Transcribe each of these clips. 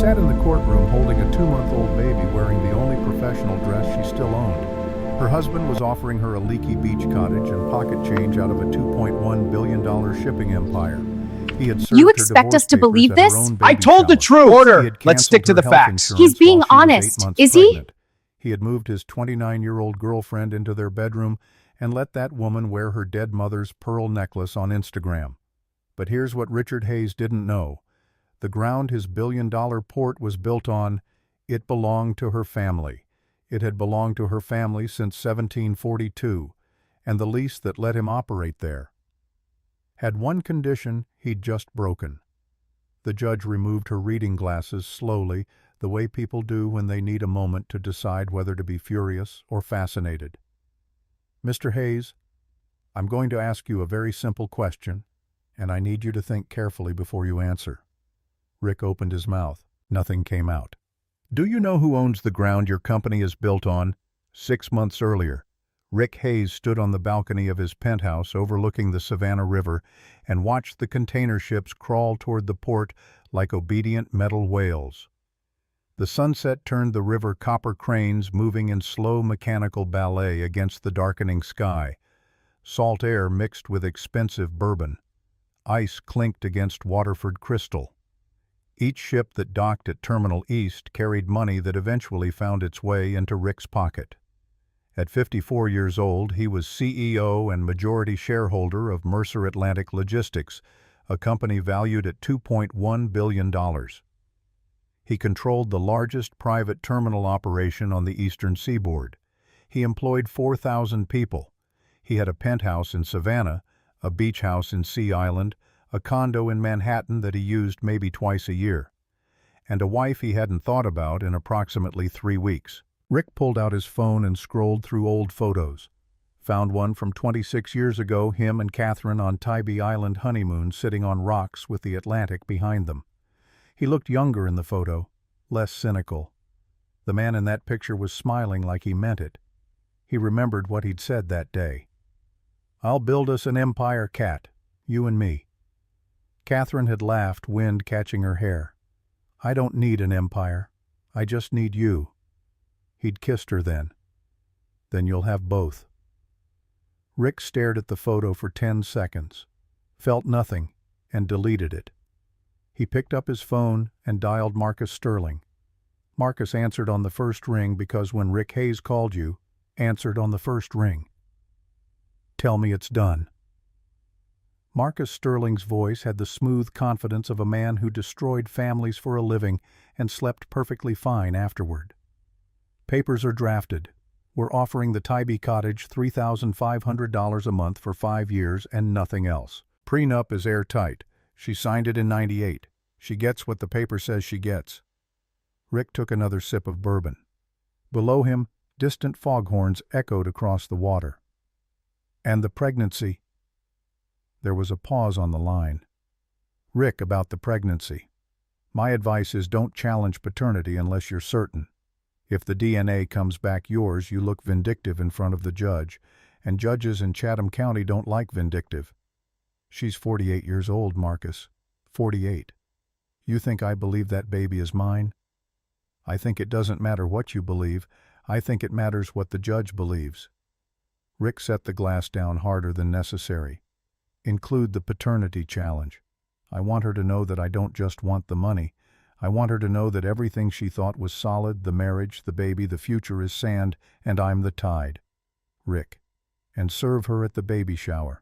sat in the courtroom holding a 2-month-old baby wearing the only professional dress she still owned. Her husband was offering her a leaky beach cottage and pocket change out of a $2.1 billion shipping empire. He had served You her expect divorce us to believe papers at her this? own I baby told the shower. truth. He Order. had Let's stick to canceled the her health facts. insurance He's being while she was 8 honest, months is he? pregnant. He had moved his 29-year-old girlfriend into their bedroom and let that woman wear her dead mother's pearl necklace on Instagram. But here's what Richard Hayes didn't know. The ground his billion-dollar port was built on, it belonged to her family. It had belonged to her family since 1742, and the lease that let him operate there had one condition he'd just broken. The judge removed her reading glasses slowly, the way people do when they need a moment to decide whether to be furious or fascinated. Mr. Hayes, I'm going to ask you a very simple question, and I need you to think carefully before you answer. Rick opened his mouth. Nothing came out. Do you know who owns the ground your company is built on? 6 months earlier, Rick Hayes stood on the balcony of his penthouse overlooking the Savannah River and watched the container ships crawl toward the port like obedient metal whales. The sunset turned the river copper cranes moving in slow mechanical ballet against the darkening sky. Salt air mixed with expensive bourbon. Ice clinked against Waterford crystal. Each ship that docked at Terminal East carried money that eventually found its way into Rick's pocket. At 54 years old, he was CEO and majority shareholder of Mercer Atlantic Logistics, a company valued at $2.1 billion. He controlled the largest private terminal operation on the eastern seaboard. He employed 4,000 people. He had a penthouse in Savannah, a beach house in Sea Island, a condo in Manhattan that he used maybe twice a year, and a wife he hadn't thought about in approximately 3 weeks. Rick pulled out his phone and scrolled through old photos. Found one from 26 years ago, him and Catherine on Tybee Island honeymoon sitting on rocks with the Atlantic behind them. He looked younger in the photo, less cynical. The man in that picture was smiling like he meant it. He remembered what he'd said that day. "I'll build us an empire, Cat, you and me." Catherine had laughed, wind catching her hair. "I don't need an empire. I just need you." He'd kissed her then. "Then you'll have both." Rick stared at the photo for 10 seconds, felt nothing, and deleted it. He picked up his phone and dialed Marcus Sterling. Marcus answered on the first ring because when Rick Hayes called you, answered on the first ring. "Tell me it's done." Marcus Sterling's voice had the smooth confidence of a man who destroyed families for a living and slept perfectly fine afterward. "Papers are drafted. We're offering the Tybee cottage $3,500 a month for 5 years and nothing else. Prenup is airtight. She signed it in '98. She gets what the paper says she gets." Rick took another sip of bourbon. Below him, distant foghorns echoed across the water. "And the pregnancy." There was a pause on the line. "Rick, about the pregnancy. My advice is don't challenge paternity unless you're certain. If the DNA comes back yours, you look vindictive in front of the judge, and judges in Chatham County don't like vindictive." "She's 48 years old, Marcus. 48. You think I believe that baby is mine?" "I think it doesn't matter what you believe. I think it matters what the judge believes." Rick set the glass down harder than necessary. "Include the paternity challenge. I want her to know that I don't just want the money. I want her to know that everything she thought was solid, the marriage, the baby, the future, is sand, and I'm the tide. Rick. And serve her at the baby shower."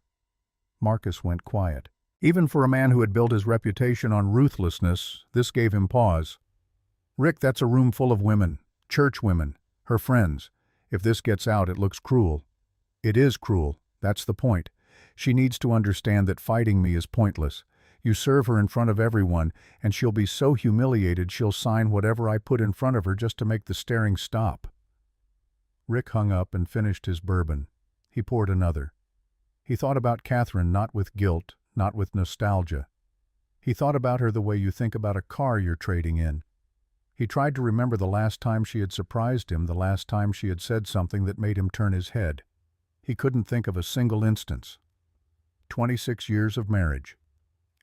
Marcus went quiet. Even for a man who had built his reputation on ruthlessness, this gave him pause. "Rick, that's a room full of women, church women, her friends. If this gets out, it looks cruel." "It is cruel. That's the point. She needs to understand that fighting me is pointless. You serve her in front of everyone, and she'll be so humiliated she'll sign whatever I put in front of her just to make the staring stop." Rick hung up and finished his bourbon. He poured another. He thought about Catherine not with guilt, not with nostalgia. He thought about her the way you think about a car you're trading in. He tried to remember the last time she had surprised him, the last time she had said something that made him turn his head. He couldn't think of a single instance. 26 years of marriage.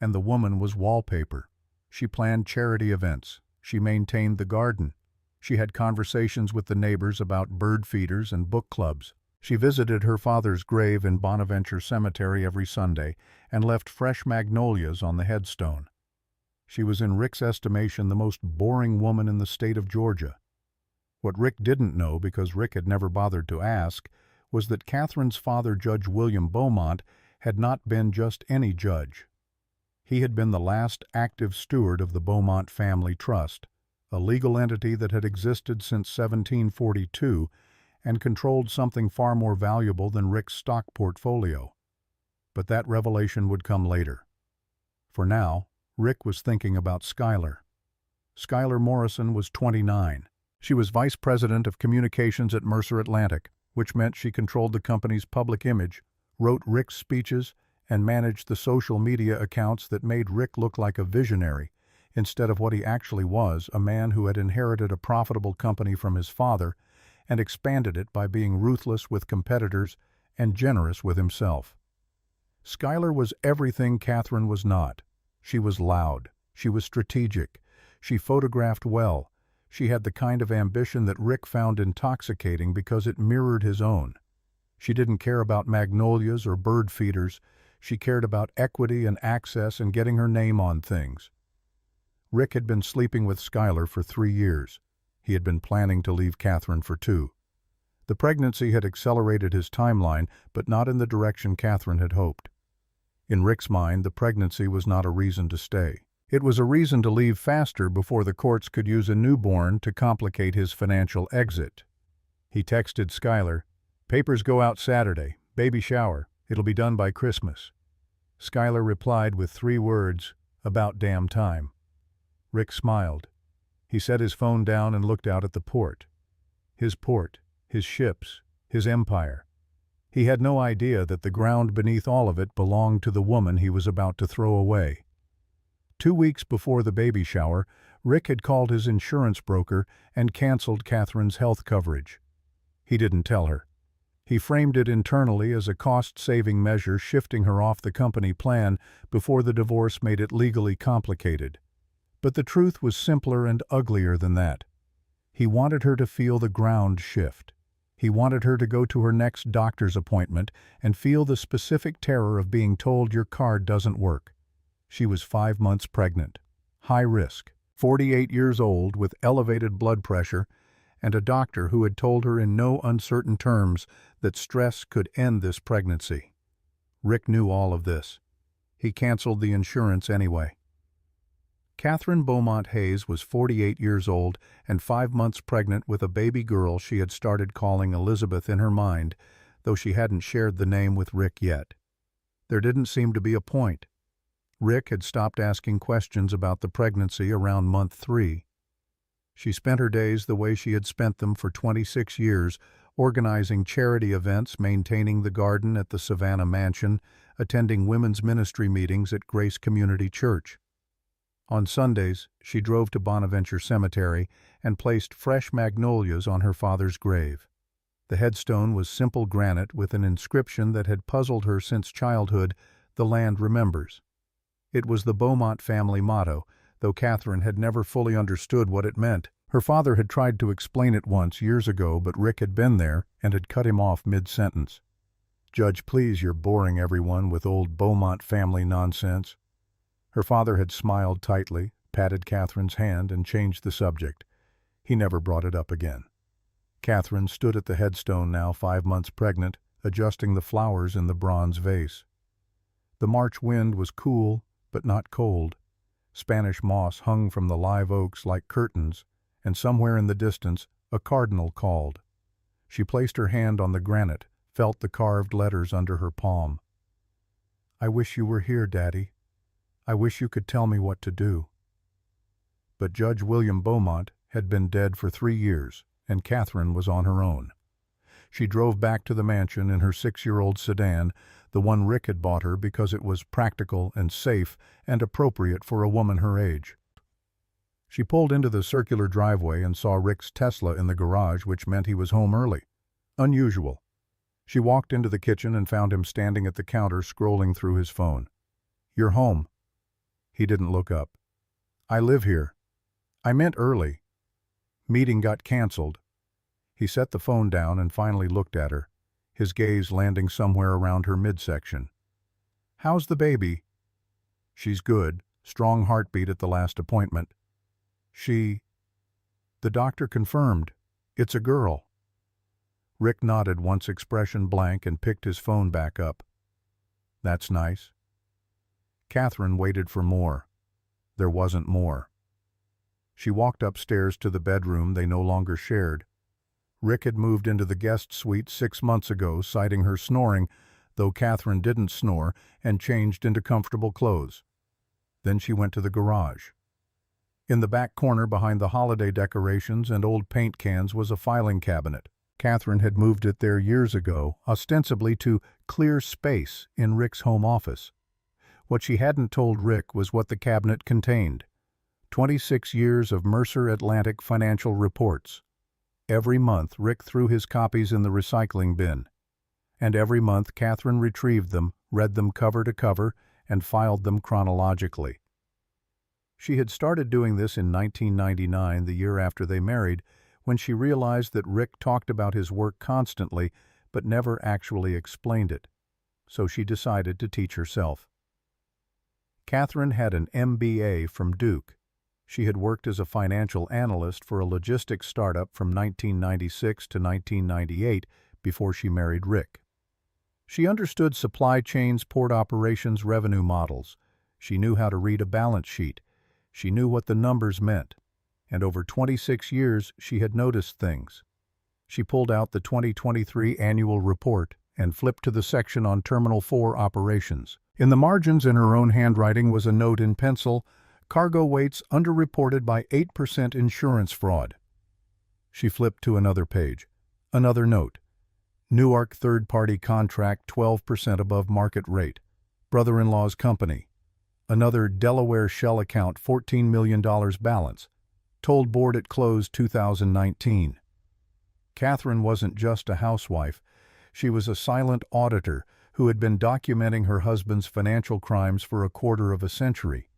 And the woman was wallpaper. She planned charity events, She maintained the garden. She had conversations with the neighbors about bird feeders and book clubs. She visited her father's grave in Bonaventure Cemetery every Sunday and left fresh magnolias on the headstone. She was in Rick's estimation the most boring woman in the state of Georgia. What Rick didn't know, because Rick had never bothered to ask, was that Catherine's father, Judge William Beaumont, had not been just any judge. He had been the last active steward of the Beaumont Family Trust, a legal entity that had existed since 1742 and controlled something far more valuable than Rick's stock portfolio. But that revelation would come later. For now, Rick was thinking about Skylar. Skylar Morrison was 29. She was vice president of communications at Mercer Atlantic, which meant she controlled the company's public image, wrote Rick's speeches, and managed the social media accounts that made Rick look like a visionary, instead of what he actually was, a man who had inherited a profitable company from his father and expanded it by being ruthless with competitors and generous with himself. Skylar was everything Catherine was not. She was loud. She was strategic. She photographed well. She had the kind of ambition that Rick found intoxicating because it mirrored his own. She didn't care about magnolias or bird feeders. She cared about equity and access and getting her name on things. Rick had been sleeping with Skylar for 3 years. He had been planning to leave Catherine for 2. The pregnancy had accelerated his timeline, but not in the direction Catherine had hoped. In Rick's mind, the pregnancy was not a reason to stay. It was a reason to leave faster before the courts could use a newborn to complicate his financial exit. He texted Skylar, "Papers go out Saturday. Baby shower. It'll be done by Christmas." Skylar replied with 3 words, "About damn time." Rick smiled. He set his phone down and looked out at the port. His port, his ships, his empire. He had no idea that the ground beneath all of it belonged to the woman he was about to throw away. 2 weeks before the baby shower, Rick had called his insurance broker and canceled Catherine's health coverage. He didn't tell her. He framed it internally as a cost-saving measure, shifting her off the company plan before the divorce made it legally complicated. But the truth was simpler and uglier than that. He wanted her to feel the ground shift. He wanted her to go to her next doctor's appointment and feel the specific terror of being told your card doesn't work. She was 5 months pregnant, high risk, 48 years old with elevated blood pressure, and a doctor who had told her in no uncertain terms that stress could end this pregnancy. Rick knew all of this. He canceled the insurance anyway. Catherine Beaumont Hayes was 48 years old and 5 months pregnant with a baby girl she had started calling Elizabeth in her mind, though she hadn't shared the name with Rick yet. There didn't seem to be a point. Rick had stopped asking questions about the pregnancy around month 3. She spent her days the way she had spent them for 26 years, organizing charity events, maintaining the garden at the Savannah Mansion, attending women's ministry meetings at Grace Community Church. On Sundays, she drove to Bonaventure Cemetery and placed fresh magnolias on her father's grave. The headstone was simple granite with an inscription that had puzzled her since childhood, "The land remembers." It was the Beaumont family motto, though Catherine had never fully understood what it meant. Her father had tried to explain it once years ago, but Rick had been there and had cut him off mid-sentence. "Judge, please, you're boring everyone with old Beaumont family nonsense." Her father had smiled tightly, patted Catherine's hand, and changed the subject. He never brought it up again. Catherine stood at the headstone now 5 months pregnant, adjusting the flowers in the bronze vase. The March wind was cool, but not cold. Spanish moss hung from the live oaks like curtains, and somewhere in the distance a cardinal called. She placed her hand on the granite, felt the carved letters under her palm. "I wish you were here, Daddy. I wish you could tell me what to do." But Judge William Beaumont had been dead for 3 years, and Catherine was on her own. She drove back to the mansion in her 6-year-old sedan, the one Rick had bought her because it was practical and safe and appropriate for a woman her age. She pulled into the circular driveway and saw Rick's Tesla in the garage, which meant he was home early. Unusual. She walked into the kitchen and found him standing at the counter scrolling through his phone. "You're home." He didn't look up. "I live here." I meant early. Meeting got canceled. He set the phone down and finally looked at her, his gaze landing somewhere around her midsection. How's the baby? She's good, strong heartbeat at the last appointment. The doctor confirmed. It's a girl. Rick nodded, once expression blank, and picked his phone back up. That's nice. Catherine waited for more. There wasn't more. She walked upstairs to the bedroom they no longer shared. Rick had moved into the guest suite 6 months ago, citing her snoring, though Catherine didn't snore, and changed into comfortable clothes. Then she went to the garage. In the back corner behind the holiday decorations and old paint cans was a filing cabinet. Catherine had moved it there years ago, ostensibly to clear space in Rick's home office. What she hadn't told Rick was what the cabinet contained. 26 years of Mercer Atlantic financial reports. Every month Rick threw his copies in the recycling bin. And every month Catherine retrieved them, read them cover to cover, and filed them chronologically. She had started doing this in 1999, the year after they married, when she realized that Rick talked about his work constantly but never actually explained it. So she decided to teach herself. Catherine had an MBA from Duke. She had worked as a financial analyst for a logistics startup from 1996 to 1998 before she married Rick. She understood supply chains, port operations, revenue models. She knew how to read a balance sheet. She knew what the numbers meant. And over 26 years, she had noticed things. She pulled out the 2023 annual report and flipped to the section on Terminal 4 operations. In the margins, in her own handwriting, was a note in pencil: cargo weights underreported by 8% insurance fraud. She flipped to another page. Another note: Newark third-party contract 12% above market rate. Brother-in-law's company. Another Delaware shell account $14 million balance. Told board it closed 2019. Catherine wasn't just a housewife. She was a silent auditor who had been documenting her husband's financial crimes for a quarter of a century.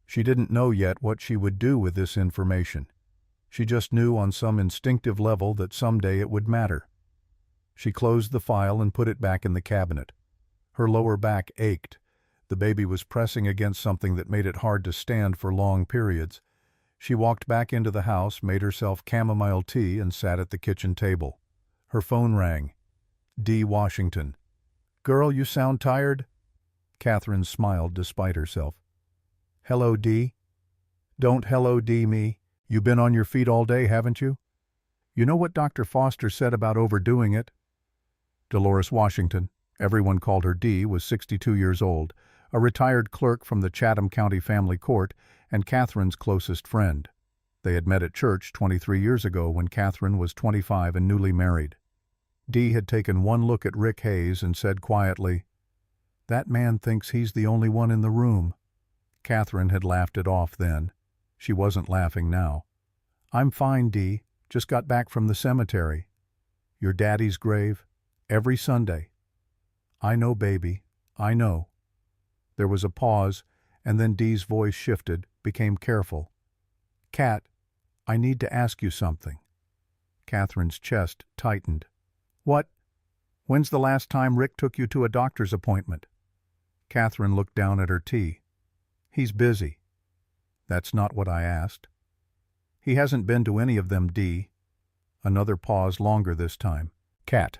She didn't know yet what she would do with this information. She just knew on some instinctive level that someday it would matter. She closed the file and put it back in the cabinet. Her lower back ached. The baby was pressing against something that made it hard to stand for long periods. She walked back into the house, made herself chamomile tea, and sat at the kitchen table. Her phone rang. D. Washington. "Girl, you sound tired?" Catherine smiled despite herself. "Hello, D." "Don't hello D me. You been on your feet all day, haven't you? You know what Dr. Foster said about overdoing it?" Dolores Washington, everyone called her D, was 62 years old, a retired clerk from the Chatham County Family Court, and Catherine's closest friend. They had met at church 23 years ago when Catherine was 25 and newly married. Dee had taken one look at Rick Hayes and said quietly, "That man thinks he's the only one in the room." Catherine had laughed it off then. She wasn't laughing now. "I'm fine, Dee. Just got back from the cemetery." "Your daddy's grave? Every Sunday." "I know, baby. I know." There was a pause, and then Dee's voice shifted, became careful. "Cat, I need to ask you something." Catherine's chest tightened. "What? When's the last time Rick took you to a doctor's appointment?" Catherine looked down at her tea. "He's busy." "That's not what I asked." "He hasn't been to any of them, Dee." Another pause, longer this time. "Cat,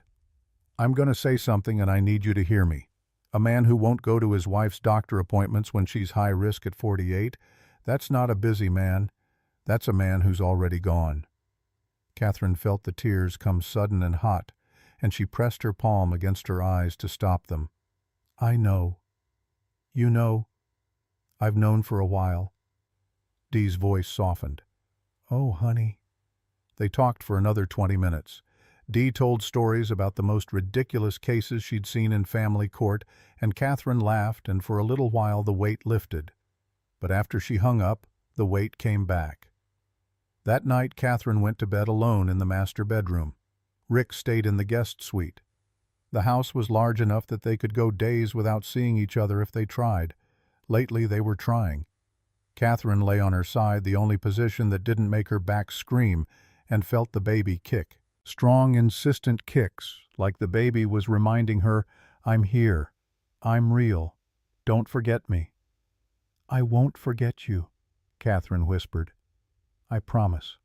I'm going to say something and I need you to hear me. A man who won't go to his wife's doctor appointments when she's high risk at 48, that's not a busy man. That's a man who's already gone." Catherine felt the tears come sudden and hot, and she pressed her palm against her eyes to stop them. "I know. You know. I've known for a while." Dee's voice softened. "Oh, honey." They talked for another 20 minutes. Dee told stories about the most ridiculous cases she'd seen in family court, and Catherine laughed, and for a little while the weight lifted. But after she hung up, the weight came back. That night Catherine went to bed alone in the master bedroom. Rick stayed in the guest suite. The house was large enough that they could go days without seeing each other if they tried. Lately they were trying. Catherine lay on her side, the only position that didn't make her back scream, and felt the baby kick. Strong, insistent kicks, like the baby was reminding her, "I'm here. I'm real. Don't forget me." "I won't forget you," Catherine whispered. "I promise."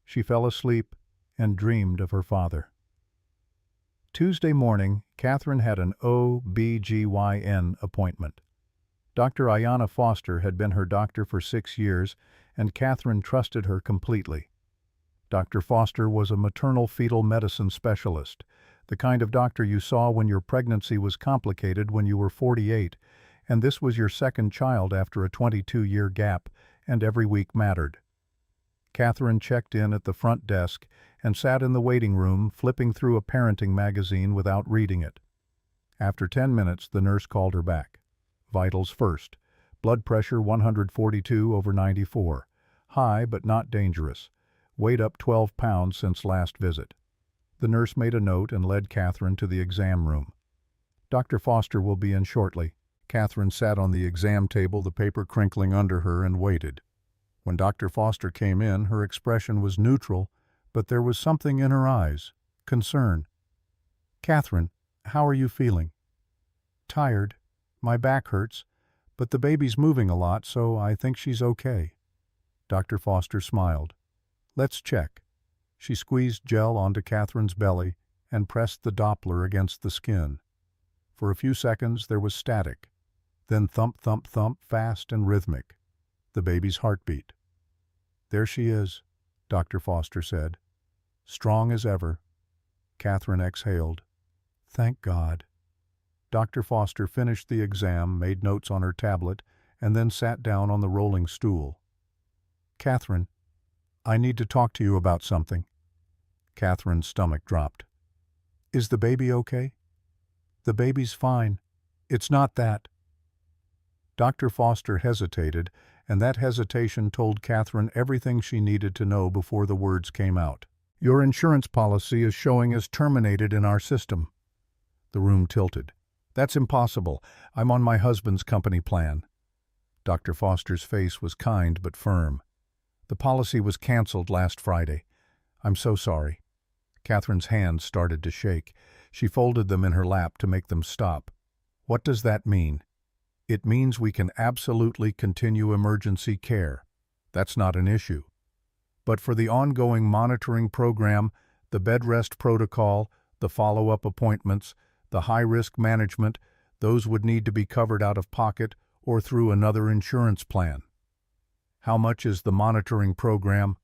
She fell asleep and dreamed of her father. Tuesday morning, Catherine had an OB/GYN appointment. Dr. Ayanna Foster had been her doctor for 6 years, and Catherine trusted her completely. Dr. Foster was a maternal-fetal medicine specialist, the kind of doctor you saw when your pregnancy was complicated when you were 48, and this was your second child after a 22-year gap, and every week mattered. Catherine checked in at the front desk and sat in the waiting room, flipping through a parenting magazine without reading it. After 10 minutes, the nurse called her back. Vitals first. Blood pressure 142/94. High but not dangerous. Weight up 12 pounds since last visit. The nurse made a note and led Catherine to the exam room. "Dr. Foster will be in shortly." Catherine sat on the exam table, the paper crinkling under her, and waited. When Dr. Foster came in, her expression was neutral, but there was something in her eyes, concern. "Catherine, how are you feeling?" "Tired. My back hurts, but the baby's moving a lot, so I think she's okay." Dr. Foster smiled. "Let's check." She squeezed gel onto Catherine's belly and pressed the Doppler against the skin. For a few seconds there was static, then thump, thump, thump, fast and rhythmic. The baby's heartbeat. "There she is," Dr. Foster said. "Strong as ever." Catherine exhaled. "Thank God." Dr. Foster finished the exam, made notes on her tablet, and then sat down on the rolling stool. "Catherine, I need to talk to you about something." Catherine's stomach dropped. "Is the baby okay?" "The baby's fine. It's not that." Dr. Foster hesitated, and that hesitation told Catherine everything she needed to know before the words came out. "Your insurance policy is showing as terminated in our system." The room tilted. "That's impossible. I'm on my husband's company plan." Dr. Foster's face was kind but firm. "The policy was canceled last Friday. I'm so sorry." Catherine's hands started to shake. She folded them in her lap to make them stop. "What does that mean?" "It means we can absolutely continue emergency care. That's not an issue. But for the ongoing monitoring program, the bed rest protocol, the follow-up appointments, the high-risk management, those would need to be covered out of pocket or through another insurance plan." "How much is the monitoring program?"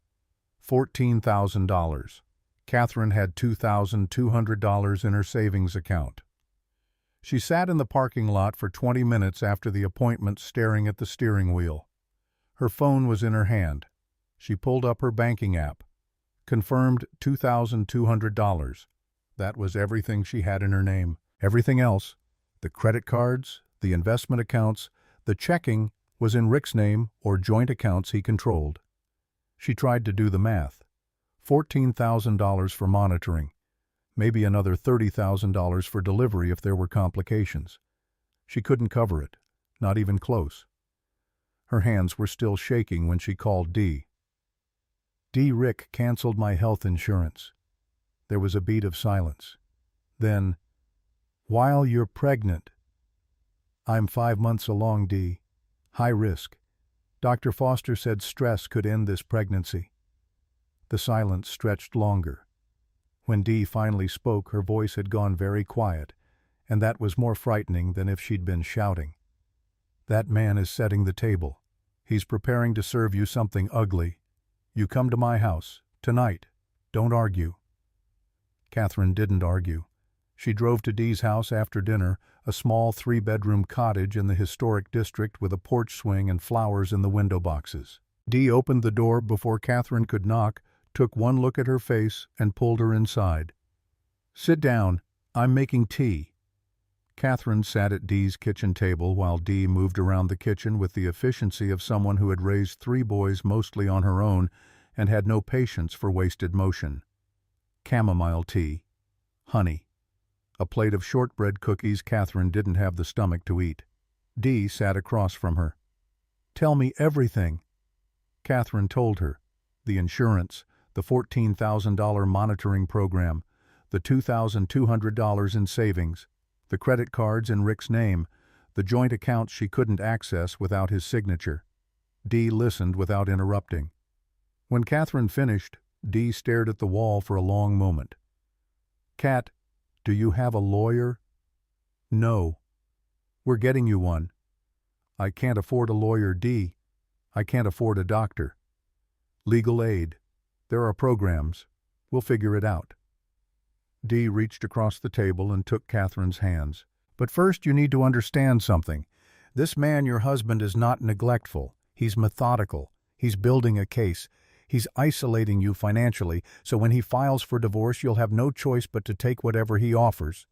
$14,000. Catherine had $2,200 in her savings account. She sat in the parking lot for 20 minutes after the appointment, staring at the steering wheel. Her phone was in her hand. She pulled up her banking app. Confirmed $2,200. That was everything she had in her name. Everything else, the credit cards, the investment accounts, the checking, was in Rick's name or joint accounts he controlled. She tried to do the math. $14,000 for monitoring. Maybe another $30,000 for delivery if there were complications. She couldn't cover it, not even close. Her hands were still shaking when she called Dee. Rick canceled my health insurance." There was a beat of silence. Then, "While you're pregnant." "I'm 5 months along, Dee. High risk. Dr. Foster said stress could end this pregnancy." The silence stretched longer. When Dee finally spoke, her voice had gone very quiet, and that was more frightening than if she'd been shouting. "That man is setting the table. He's preparing to serve you something ugly. You come to my house, tonight. Don't argue." Catherine didn't argue. She drove to Dee's house after dinner, a small 3-bedroom cottage in the historic district with a porch swing and flowers in the window boxes. Dee opened the door before Catherine could knock, took one look at her face, and pulled her inside. "Sit down. I'm making tea." Catherine sat at Dee's kitchen table while Dee moved around the kitchen with the efficiency of someone who had raised 3 boys mostly on her own and had no patience for wasted motion. Chamomile tea. Honey. A plate of shortbread cookies Catherine didn't have the stomach to eat. Dee sat across from her. Tell me everything." Catherine told her. The insurance, the $14,000 monitoring program, the $2,200 in savings, the credit cards in Rick's name, the joint accounts she couldn't access without his signature. Dee listened without interrupting. When Catherine finished, Dee stared at the wall for a long moment. "Cat, do you have a lawyer?" "No." "We're getting you one." "I can't afford a lawyer, Dee. I can't afford a doctor." "Legal aid. There are programs. We'll figure it out." Dee reached across the table and took Catherine's hands. "But first you need to understand something. This man, your husband, is not neglectful. He's methodical. He's building a case. He's isolating you financially, so when he files for divorce you'll have no choice but to take whatever he offers."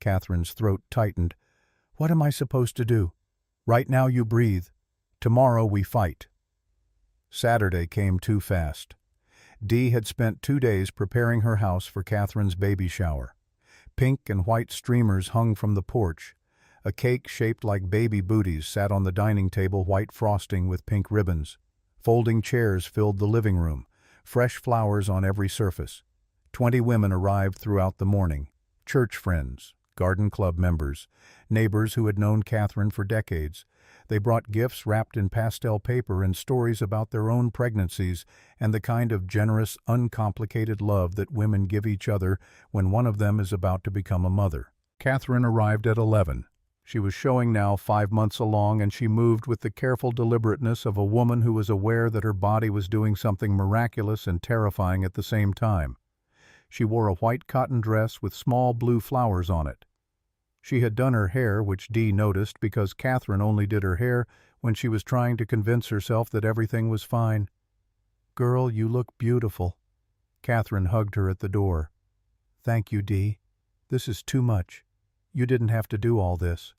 Catherine's throat tightened. "What am I supposed to do? Right now you breathe. Tomorrow we fight." Saturday came too fast. Dee had spent 2 days preparing her house for Catherine's baby shower. Pink and white streamers hung from the porch. A cake shaped like baby booties sat on the dining table, white frosting with pink ribbons. Folding chairs filled the living room, fresh flowers on every surface. 20 women arrived throughout the morning. Church friends, garden club members, neighbors who had known Catherine for decades. They brought gifts wrapped in pastel paper and stories about their own pregnancies and the kind of generous, uncomplicated love that women give each other when one of them is about to become a mother. Catherine arrived at 11. She was showing now 5 months along, and she moved with the careful deliberateness of a woman who was aware that her body was doing something miraculous and terrifying at the same time. She wore a white cotton dress with small blue flowers on it. She had done her hair, which Dee noticed because Catherine only did her hair when she was trying to convince herself that everything was fine. "Girl, you look beautiful." Catherine hugged her at the door. "Thank you, Dee. This is too much. You didn't have to do all this."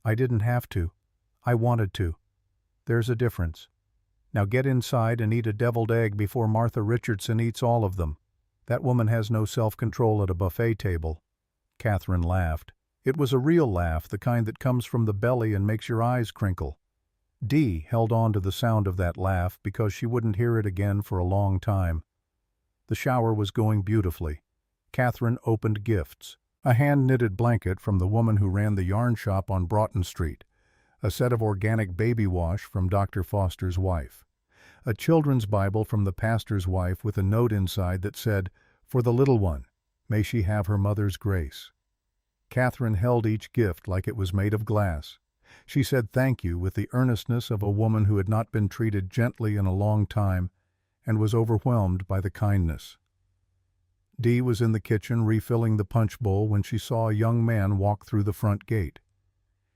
"I didn't have to. I wanted to. There's a difference. Now get inside and eat a deviled egg before Martha Richardson eats all of them. That woman has no self-control at a buffet table." Catherine laughed. It was a real laugh, the kind that comes from the belly and makes your eyes crinkle. Dee held on to the sound of that laugh because she wouldn't hear it again for a long time. The shower was going beautifully. Catherine opened gifts. A hand-knitted blanket from the woman who ran the yarn shop on Broughton Street. A set of organic baby wash from Dr. Foster's wife. A children's Bible from the pastor's wife with a note inside that said, "For the little one, may she have her mother's grace." Catherine held each gift like it was made of glass. She said thank you with the earnestness of a woman who had not been treated gently in a long time and was overwhelmed by the kindness. Dee was in the kitchen refilling the punch bowl when she saw a young man walk through the front gate.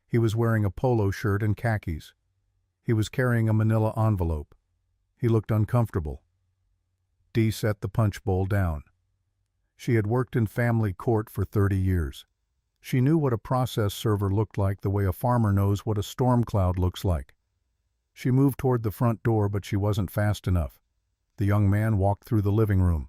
He was wearing a polo shirt and khakis. He was carrying a manila envelope. He looked uncomfortable. Dee set the punch bowl down. She had worked in family court for 30 years. She knew what a process server looked like the way a farmer knows what a storm cloud looks like. She moved toward the front door, but she wasn't fast enough. The young man walked through the living room.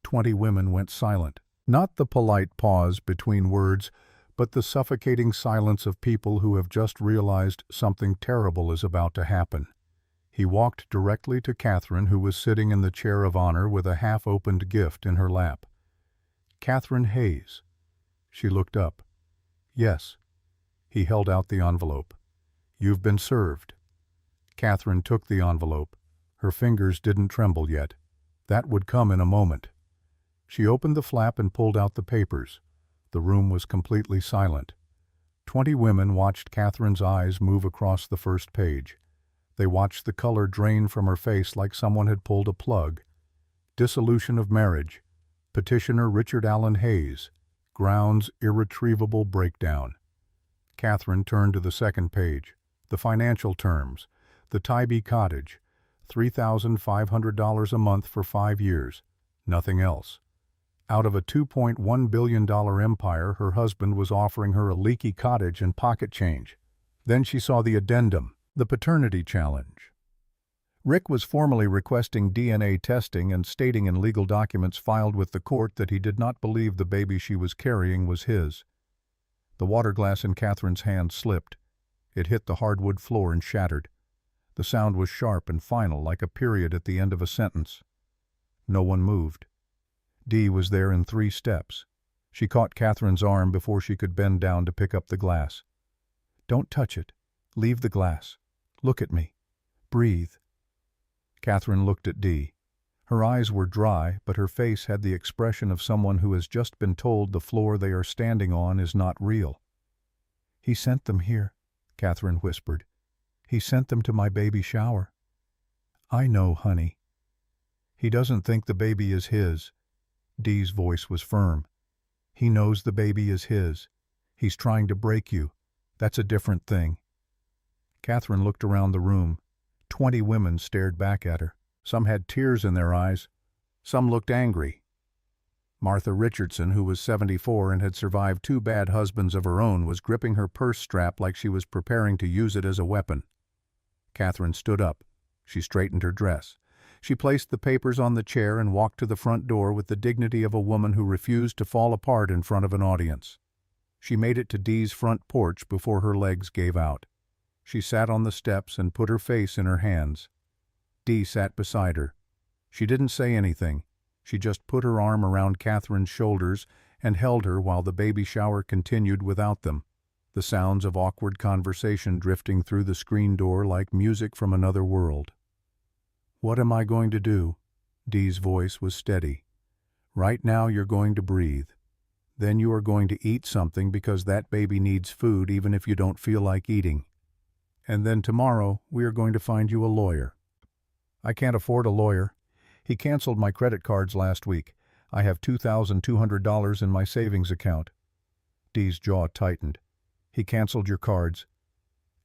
20 women went silent. Not the polite pause between words, but the suffocating silence of people who have just realized something terrible is about to happen. He walked directly to Catherine, who was sitting in the chair of honor with a half-opened gift in her lap. "Catherine Hayes." She looked up. "Yes." He held out the envelope. "You've been served." Catherine took the envelope. Her fingers didn't tremble yet. That would come in a moment. She opened the flap and pulled out the papers. The room was completely silent. 20 women watched Catherine's eyes move across the first page. They watched the color drain from her face like someone had pulled a plug. Dissolution of marriage. Petitioner Richard Allen Hayes. Grounds irretrievable breakdown. Catherine turned to the second page. The financial terms. The Tybee cottage. $3,500 a month for 5 years. Nothing else. Out of a $2.1 billion empire, her husband was offering her a leaky cottage and pocket change. Then she saw the addendum, the paternity challenge. Rick was formally requesting DNA testing and stating in legal documents filed with the court that he did not believe the baby she was carrying was his. The water glass in Catherine's hand slipped. It hit the hardwood floor and shattered. The sound was sharp and final, like a period at the end of a sentence. No one moved. Dee was there in 3 steps. She caught Catherine's arm before she could bend down to pick up the glass. "Don't touch it. Leave the glass. Look at me. Breathe." Catherine looked at Dee. Her eyes were dry, but her face had the expression of someone who has just been told the floor they are standing on is not real. "He sent them here," Catherine whispered. "He sent them to my baby shower." "I know, honey." "He doesn't think the baby is his." Dee's voice was firm. "He knows the baby is his. He's trying to break you. That's a different thing." Catherine looked around the room. 20 women stared back at her. Some had tears in their eyes. Some looked angry. Martha Richardson, who was 74 and had survived 2 bad husbands of her own, was gripping her purse strap like she was preparing to use it as a weapon. Catherine stood up. She straightened her dress. She placed the papers on the chair and walked to the front door with the dignity of a woman who refused to fall apart in front of an audience. She made it to Dee's front porch before her legs gave out. She sat on the steps and put her face in her hands. Dee sat beside her. She didn't say anything. She just put her arm around Catherine's shoulders and held her while the baby shower continued without them, the sounds of awkward conversation drifting through the screen door like music from another world. "What am I going to do?" Dee's voice was steady. "Right now you're going to breathe. Then you are going to eat something because that baby needs food even if you don't feel like eating. And then tomorrow we are going to find you a lawyer." "I can't afford a lawyer. He canceled my credit cards last week. I have $2,200 in my savings account." Dee's jaw tightened. "He canceled your cards.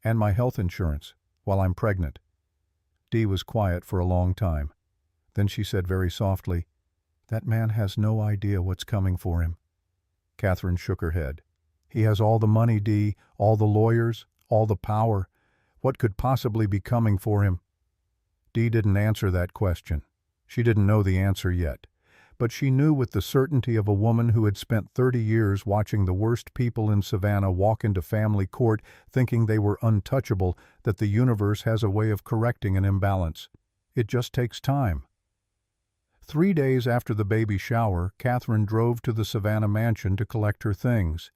And my health insurance, while I'm pregnant." Dee was quiet for a long time. Then she said very softly, "That man has no idea what's coming for him." Catherine shook her head. "He has all the money, Dee, all the lawyers, all the power. What could possibly be coming for him?" Dee didn't answer that question. She didn't know the answer yet. But she knew with the certainty of a woman who had spent 30 years watching the worst people in Savannah walk into family court thinking they were untouchable that the universe has a way of correcting an imbalance. It just takes time. 3 days after the baby shower, Catherine drove to the Savannah mansion to collect her things.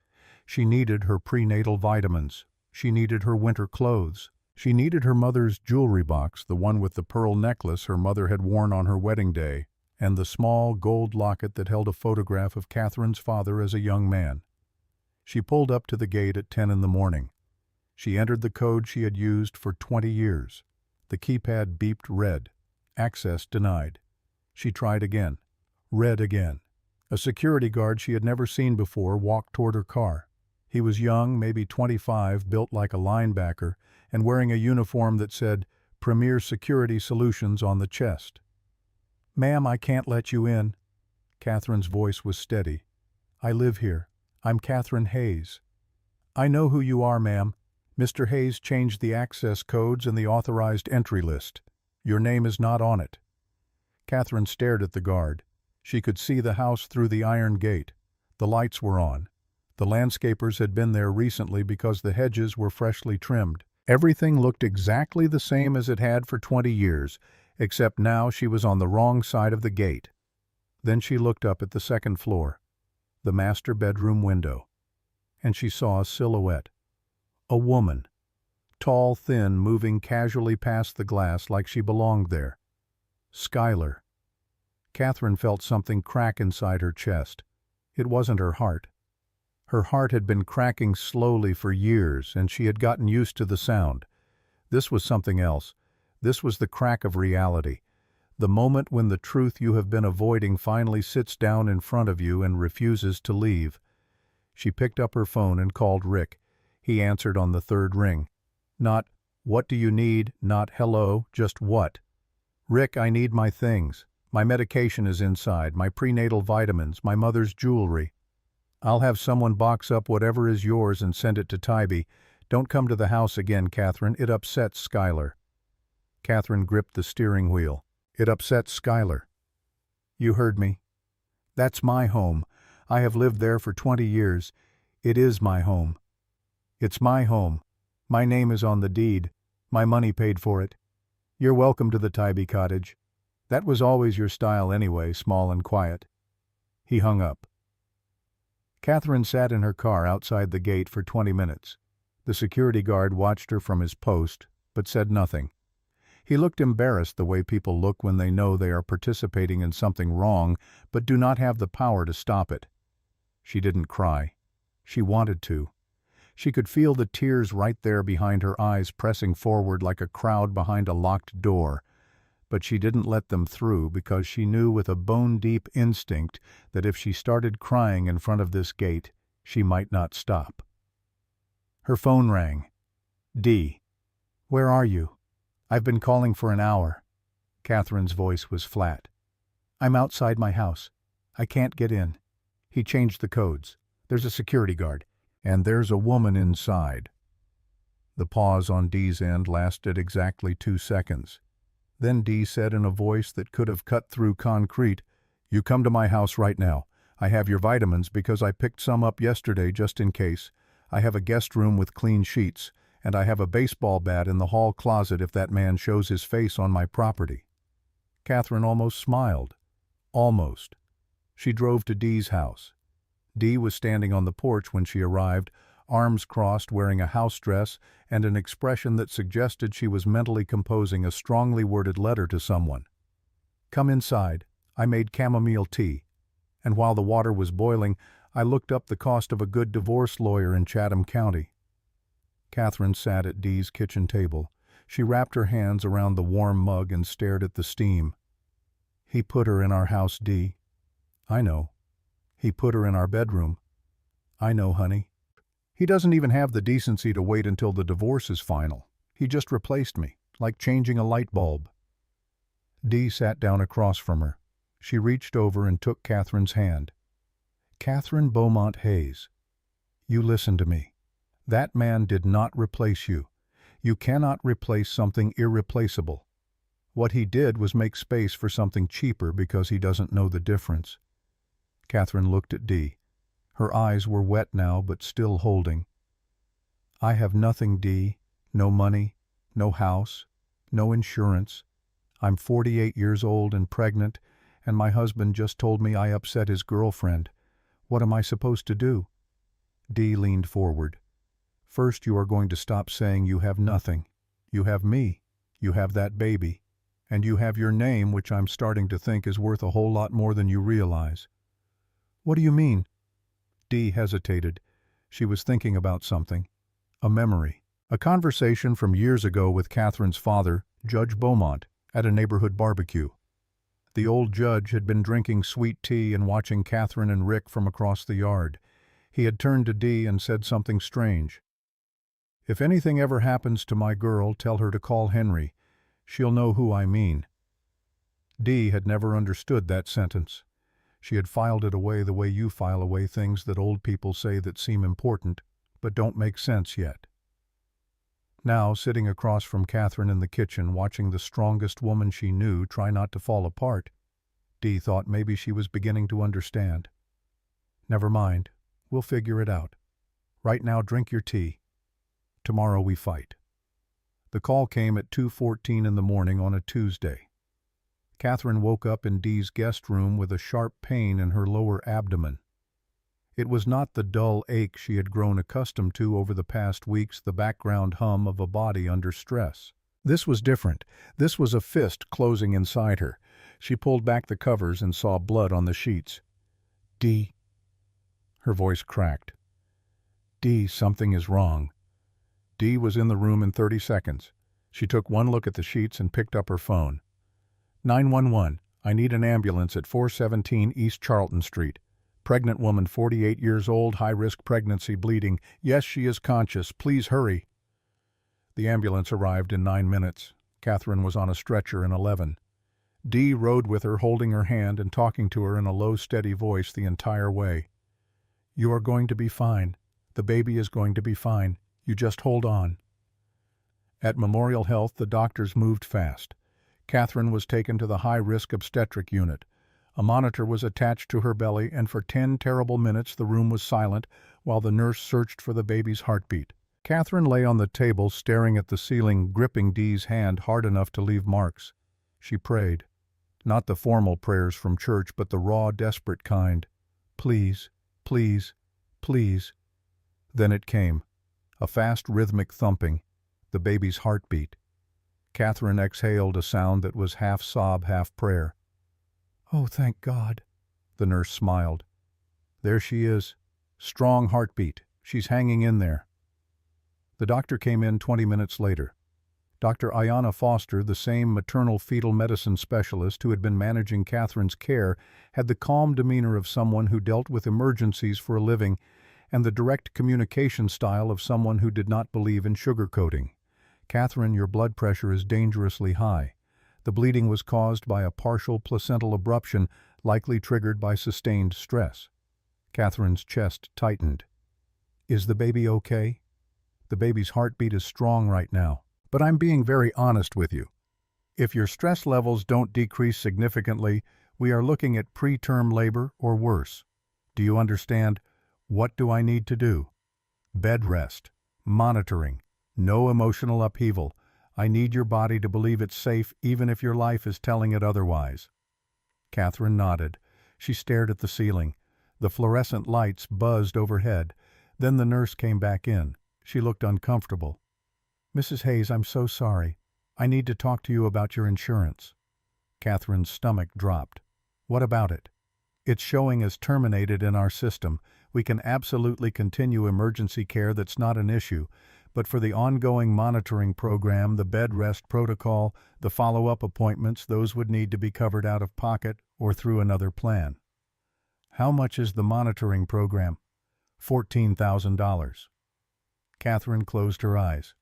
She needed her prenatal vitamins. She needed her winter clothes. She needed her mother's jewelry box, the one with the pearl necklace her mother had worn on her wedding day, and the small gold locket that held a photograph of Catherine's father as a young man. She pulled up to the gate at 10 in the morning. She entered the code she had used for 20 years. The keypad beeped red. Access denied. She tried again. Red again. A security guard she had never seen before walked toward her car. He was young, maybe 25, built like a linebacker, and wearing a uniform that said Premier Security Solutions on the chest. "Ma'am, I can't let you in." Catherine's voice was steady. "I live here. I'm Catherine Hayes." "I know who you are, ma'am. Mr. Hayes changed the access codes and the authorized entry list. Your name is not on it." Catherine stared at the guard. She could see the house through the iron gate. The lights were on. The landscapers had been there recently because the hedges were freshly trimmed. Everything looked exactly the same as it had for 20 years, except now she was on the wrong side of the gate. Then she looked up at the second floor, the master bedroom window, and she saw a silhouette. A woman, tall, thin, moving casually past the glass like she belonged there. Skylar. Catherine felt something crack inside her chest. It wasn't her heart. Her heart had been cracking slowly for years, and she had gotten used to the sound. This was something else. This was the crack of reality. The moment when the truth you have been avoiding finally sits down in front of you and refuses to leave. She picked up her phone and called Rick. He answered on the 3rd ring. Not, "What do you need?" Not, "Hello," just "What?" "Rick, I need my things. My medication is inside, my prenatal vitamins, my mother's jewelry." "I'll have someone box up whatever is yours and send it to Tybee. Don't come to the house again, Catherine. It upsets Skylar." Catherine gripped the steering wheel. "It upsets Skylar." "You heard me. That's my home. I have lived there for 20 years. It is my home. It's my home. My name is on the deed. My money paid for it. You're welcome to the Tybee cottage. That was always your style anyway, small and quiet." He hung up. Catherine sat in her car outside the gate for 20 minutes. The security guard watched her from his post, but said nothing. He looked embarrassed the way people look when they know they are participating in something wrong but do not have the power to stop it. She didn't cry. She wanted to. She could feel the tears right there behind her eyes pressing forward like a crowd behind a locked door, but she didn't let them through because she knew with a bone-deep instinct that if she started crying in front of this gate, she might not stop. Her phone rang. "Dee. Where are you? I've been calling for an hour." Catherine's voice was flat. "I'm outside my house. I can't get in." He changed the codes. "There's a security guard. And there's a woman inside." The pause on Dee's end lasted exactly 2 seconds. Then Dee said in a voice that could have cut through concrete, "You come to my house right now. I have your vitamins because I picked some up yesterday just in case. I have a guest room with clean sheets, and I have a baseball bat in the hall closet if that man shows his face on my property." Catherine almost smiled. Almost. She drove to Dee's house. Dee was standing on the porch when she arrived, arms crossed, wearing a house dress and an expression that suggested she was mentally composing a strongly worded letter to someone. "Come inside. I made chamomile tea. And while the water was boiling, I looked up the cost of a good divorce lawyer in Chatham County." Catherine sat at Dee's kitchen table. She wrapped her hands around the warm mug and stared at the steam. "He put her in our house, Dee." "I know." "He put her in our bedroom." "I know, honey." "He doesn't even have the decency to wait until the divorce is final. He just replaced me, like changing a light bulb." Dee sat down across from her. She reached over and took Catherine's hand. "Catherine Beaumont Hayes, you listen to me. That man did not replace you. You cannot replace something irreplaceable. What he did was make space for something cheaper because he doesn't know the difference." Catherine looked at Dee. Her eyes were wet now, but still holding. "I have nothing, Dee. No money, no house, no insurance. I'm 48 years old and pregnant, and my husband just told me I upset his girlfriend. What am I supposed to do?" Dee leaned forward. "First, you are going to stop saying you have nothing. You have me. You have that baby. And you have your name, which I'm starting to think is worth a whole lot more than you realize." "What do you mean?" Dee hesitated. She was thinking about something. A memory. A conversation from years ago with Catherine's father, Judge Beaumont, at a neighborhood barbecue. The old judge had been drinking sweet tea and watching Catherine and Rick from across the yard. He had turned to Dee and said something strange. "If anything ever happens to my girl, tell her to call Henry. She'll know who I mean." Dee had never understood that sentence. She had filed it away the way you file away things that old people say that seem important, but don't make sense yet. Now, sitting across from Catherine in the kitchen, watching the strongest woman she knew try not to fall apart, Dee thought maybe she was beginning to understand. "Never mind. We'll figure it out. Right now, drink your tea. Tomorrow we fight." The call came at 2:14 in the morning on a Tuesday. Catherine woke up in Dee's guest room with a sharp pain in her lower abdomen. It was not the dull ache she had grown accustomed to over the past weeks, the background hum of a body under stress. This was different. This was a fist closing inside her. She pulled back the covers and saw blood on the sheets. "Dee." Her voice cracked. "Dee, something is wrong." Dee was in the room in 30 seconds. She took one look at the sheets and picked up her phone. 911. I need an ambulance at 417 East Charlton Street. Pregnant woman, 48 years old, high-risk pregnancy, bleeding. Yes, she is conscious. Please hurry. The ambulance arrived in 9 minutes. Catherine was on a stretcher in 11. Dee rode with her, holding her hand and talking to her in a low, steady voice the entire way. "You are going to be fine. The baby is going to be fine. You just hold on." At Memorial Health, the doctors moved fast. Catherine was taken to the high-risk obstetric unit. A monitor was attached to her belly, and for 10 terrible minutes the room was silent while the nurse searched for the baby's heartbeat. Catherine lay on the table staring at the ceiling, gripping Dee's hand hard enough to leave marks. She prayed. Not the formal prayers from church, but the raw, desperate kind. Please, please, please. Then it came. A fast, rhythmic thumping. The baby's heartbeat. Catherine exhaled a sound that was half sob, half prayer. "Oh, thank God." The nurse smiled. "There she is. Strong heartbeat. She's hanging in there." The doctor came in 20 minutes later. Dr. Ayanna Foster, the same maternal-fetal medicine specialist who had been managing Catherine's care, had the calm demeanor of someone who dealt with emergencies for a living and the direct communication style of someone who did not believe in sugarcoating. "Catherine, your blood pressure is dangerously high. The bleeding was caused by a partial placental abruption, likely triggered by sustained stress." Catherine's chest tightened. "Is the baby okay?" "The baby's heartbeat is strong right now. But I'm being very honest with you. If your stress levels don't decrease significantly, we are looking at preterm labor or worse. Do you understand? What do I need to do? Bed rest, monitoring, no emotional upheaval. I need your body to believe it's safe even if your life is telling it otherwise." Catherine nodded. She stared at the ceiling. The fluorescent lights buzzed overhead. Then the nurse came back in. She looked uncomfortable. "Mrs. Hayes, I'm so sorry. I need to talk to you about your insurance." Catherine's stomach dropped. "What about it?" "It's showing as terminated in our system. We can absolutely continue emergency care, that's not an issue. But for the ongoing monitoring program, the bed rest protocol, the follow-up appointments, those would need to be covered out of pocket or through another plan." "How much is the monitoring program?" $14,000. Catherine closed her eyes.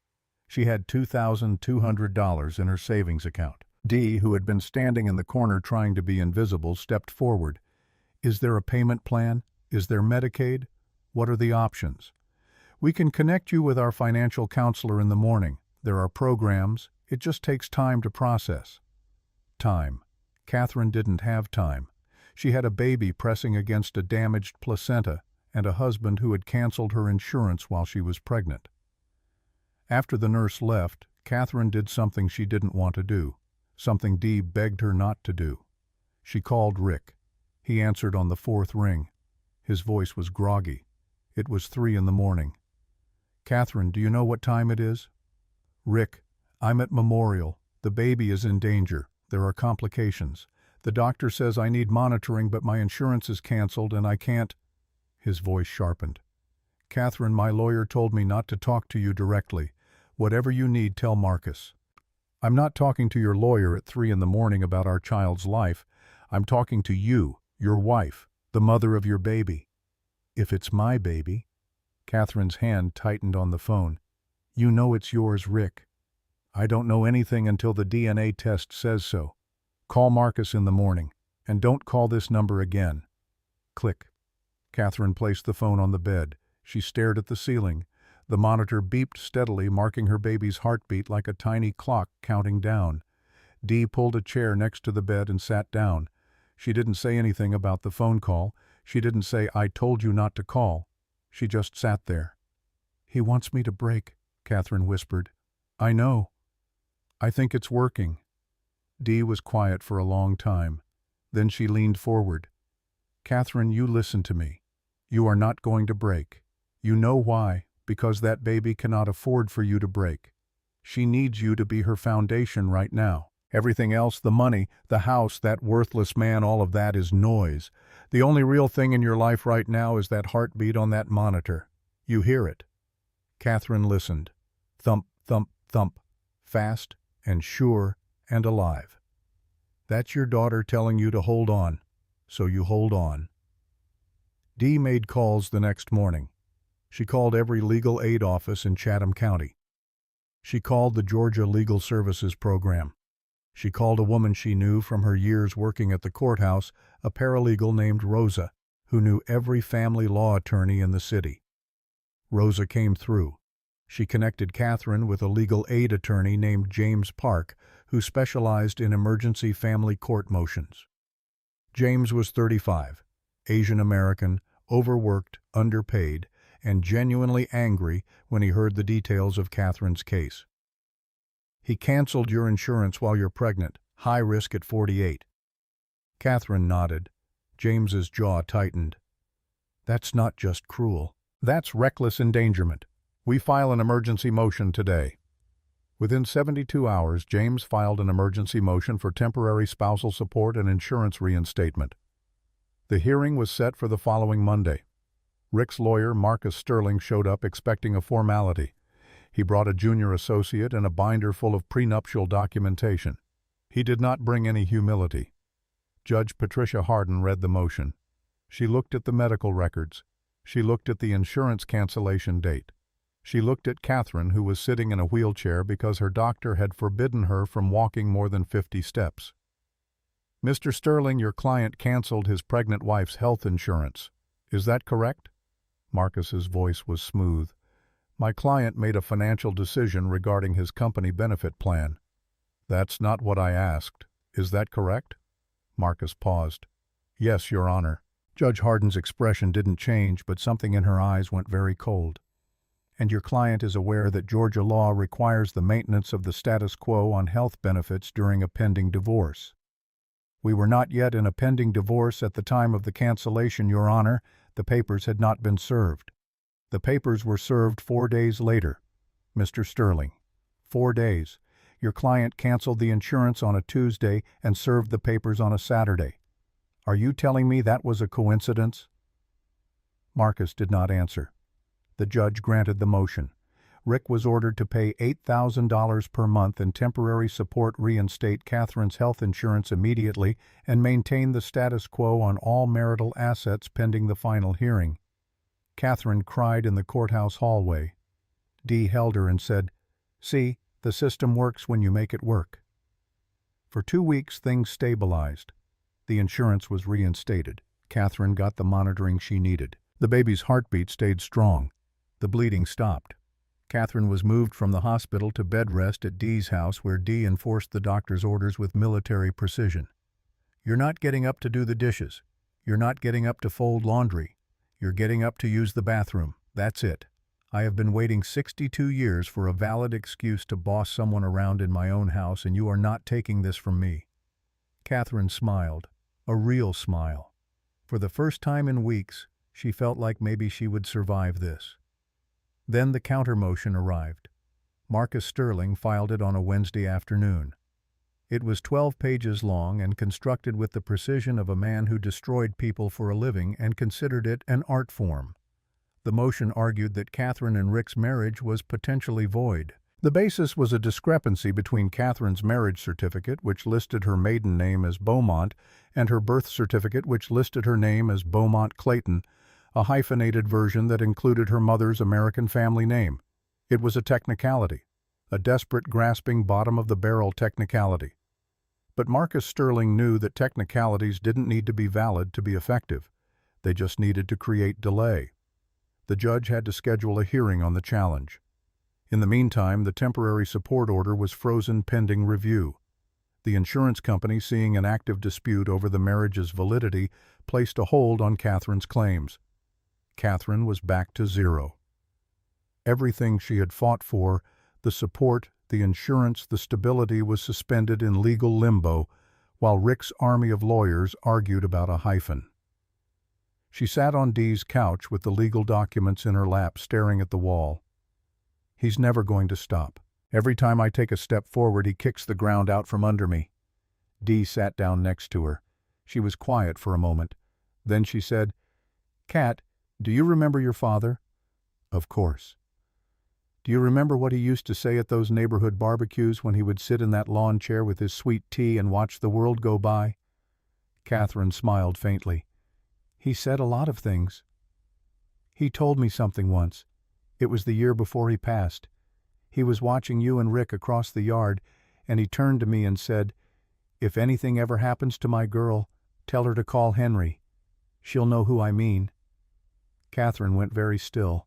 She had $2,200 in her savings account. Dee, who had been standing in the corner trying to be invisible, stepped forward. "Is there a payment plan? Is there Medicaid? What are the options?" "We can connect you with our financial counselor in the morning. There are programs. It just takes time to process." Time. Catherine didn't have time. She had a baby pressing against a damaged placenta and a husband who had canceled her insurance while she was pregnant. After the nurse left, Catherine did something she didn't want to do, something Dee begged her not to do. She called Rick. He answered on the fourth ring. His voice was groggy. It was 3 in the morning. "Catherine, do you know what time it is?" "Rick, I'm at Memorial. The baby is in danger. There are complications. The doctor says I need monitoring, but my insurance is canceled and I can't." His voice sharpened. "Catherine, my lawyer told me not to talk to you directly. Whatever you need, tell Marcus." "I'm not talking to your lawyer at 3 in the morning about our child's life. I'm talking to you, your wife, the mother of your baby." "If it's my baby." Catherine's hand tightened on the phone. "You know it's yours, Rick." "I don't know anything until the DNA test says so. Call Marcus in the morning, and don't call this number again." Click. Catherine placed the phone on the bed. She stared at the ceiling. The monitor beeped steadily, marking her baby's heartbeat like a tiny clock counting down. Dee pulled a chair next to the bed and sat down. She didn't say anything about the phone call. She didn't say, "I told you not to call." She just sat there. "He wants me to break," Catherine whispered. "I know. I think it's working." Dee was quiet for a long time. Then she leaned forward. "Catherine, you listen to me. You are not going to break. You know why, because that baby cannot afford for you to break. She needs you to be her foundation right now. Everything else, the money, the house, that worthless man, all of that is noise. The only real thing in your life right now is that heartbeat on that monitor. You hear it." Catherine listened. Thump, thump, thump. Fast and sure and alive. "That's your daughter telling you to hold on. So you hold on." Dee made calls the next morning. She called every legal aid office in Chatham County. She called the Georgia Legal Services Program. She called a woman she knew from her years working at the courthouse, a paralegal named Rosa, who knew every family law attorney in the city. Rosa came through. She connected Catherine with a legal aid attorney named James Park, who specialized in emergency family court motions. James was 35, Asian American, overworked, underpaid, and genuinely angry when he heard the details of Catherine's case. "He canceled your insurance while you're pregnant, high risk at 48. Catherine nodded. James's jaw tightened. "That's not just cruel. That's reckless endangerment. We file an emergency motion today." Within 72 hours, James filed an emergency motion for temporary spousal support and insurance reinstatement. The hearing was set for the following Monday. Rick's lawyer, Marcus Sterling, showed up expecting a formality. He brought a junior associate and a binder full of prenuptial documentation. He did not bring any humility. Judge Patricia Harden read the motion. She looked at the medical records. She looked at the insurance cancellation date. She looked at Catherine, who was sitting in a wheelchair because her doctor had forbidden her from walking more than 50 steps. "Mr. Sterling, your client canceled his pregnant wife's health insurance. Is that correct?" Marcus's voice was smooth. "My client made a financial decision regarding his company benefit plan." "That's not what I asked. Is that correct?" Marcus paused. "Yes, Your Honor." Judge Harden's expression didn't change, but something in her eyes went very cold. "And your client is aware that Georgia law requires the maintenance of the status quo on health benefits during a pending divorce." "We were not yet in a pending divorce at the time of the cancellation, Your Honor. The papers had not been served." "The papers were served 4 days later, Mr. Sterling. 4 days. Your client canceled the insurance on a Tuesday and served the papers on a Saturday. Are you telling me that was a coincidence?" Marcus did not answer. The judge granted the motion. Rick was ordered to pay $8,000 per month in temporary support, reinstate Catherine's health insurance immediately, and maintain the status quo on all marital assets pending the final hearing. Catherine cried in the courthouse hallway. Dee held her and said, "See, the system works when you make it work." For 2 weeks things stabilized. The insurance was reinstated. Catherine got the monitoring she needed. The baby's heartbeat stayed strong. The bleeding stopped. Catherine was moved from the hospital to bed rest at Dee's house, where Dee enforced the doctor's orders with military precision. "You're not getting up to do the dishes. You're not getting up to fold laundry. You're getting up to use the bathroom. That's it. I have been waiting 62 years for a valid excuse to boss someone around in my own house, and you are not taking this from me." Catherine smiled. A real smile. For the first time in weeks, she felt like maybe she would survive this. Then the counter-motion arrived. Marcus Sterling filed it on a Wednesday afternoon. It was 12 pages long and constructed with the precision of a man who destroyed people for a living and considered it an art form. The motion argued that Catherine and Rick's marriage was potentially void. The basis was a discrepancy between Catherine's marriage certificate, which listed her maiden name as Beaumont, and her birth certificate, which listed her name as Beaumont Clayton, a hyphenated version that included her mother's American family name. It was a technicality, a desperate, grasping, bottom-of-the-barrel technicality. But Marcus Sterling knew that technicalities didn't need to be valid to be effective. They just needed to create delay. The judge had to schedule a hearing on the challenge. In the meantime, the temporary support order was frozen pending review. The insurance company, seeing an active dispute over the marriage's validity, placed a hold on Catherine's claims. Catherine was back to zero. Everything she had fought for, the support, the insurance, the stability, was suspended in legal limbo, while Rick's army of lawyers argued about a hyphen. She sat on Dee's couch with the legal documents in her lap, staring at the wall. "He's never going to stop. Every time I take a step forward, he kicks the ground out from under me." Dee sat down next to her. She was quiet for a moment. Then she said, "Cat, do you remember your father?" "Of course." "Do you remember what he used to say at those neighborhood barbecues when he would sit in that lawn chair with his sweet tea and watch the world go by?" Catherine smiled faintly. "He said a lot of things. He told me something once. It was the year before he passed. He was watching you and Rick across the yard, and he turned to me and said, 'If anything ever happens to my girl, tell her to call Henry. She'll know who I mean.'" Catherine went very still.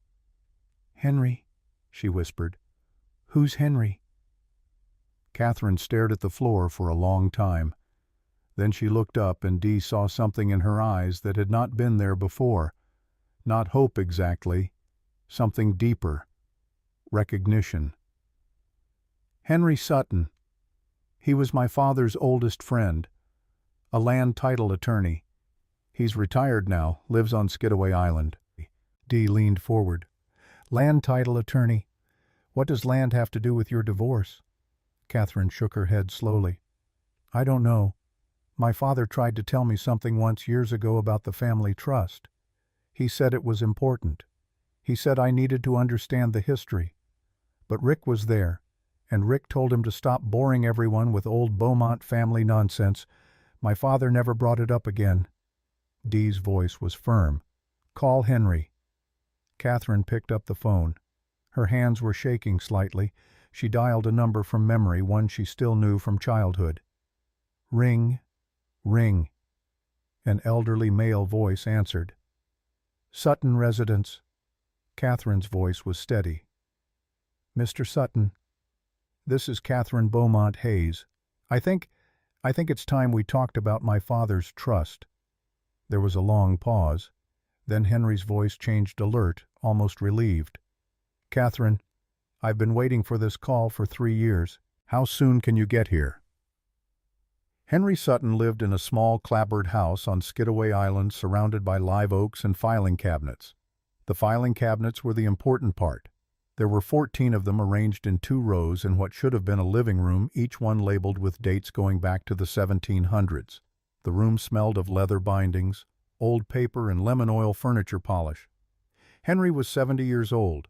"Henry?" she whispered. "Who's Henry?" Catherine stared at the floor for a long time. Then she looked up, and Dee saw something in her eyes that had not been there before. Not hope exactly, Something deeper. Recognition. Henry Sutton. He was my father's oldest friend, a land title attorney. He's retired now, lives on Skidaway Island. Dee leaned forward. Land title attorney? What does land have to do with your divorce? Catherine shook her head slowly. I don't know. My father tried to tell me something once years ago about the family trust. He said it was important. He said I needed to understand the history. But Rick was there, and Rick told him to stop boring everyone with old Beaumont family nonsense. My father never brought it up again. Dee's voice was firm. Call Henry. Catherine picked up the phone. Her hands were shaking slightly. She dialed a number from memory, one she still knew from childhood. Ring, ring. An elderly male voice answered. Sutton residence. Catherine's voice was steady. Mr. Sutton, this is Catherine Beaumont Hayes. I think it's time we talked about my father's trust. There was a long pause. Then Henry's voice changed alert, almost relieved. Catherine, I've been waiting for this call for 3 years. How soon can you get here? Henry Sutton lived in a small clapboard house on Skidaway Island surrounded by live oaks and filing cabinets. The filing cabinets were the important part. There were 14 of them arranged in 2 rows in what should have been a living room, each one labeled with dates going back to the 1700s. The room smelled of leather bindings, old paper, and lemon oil furniture polish. Henry was 70 years old.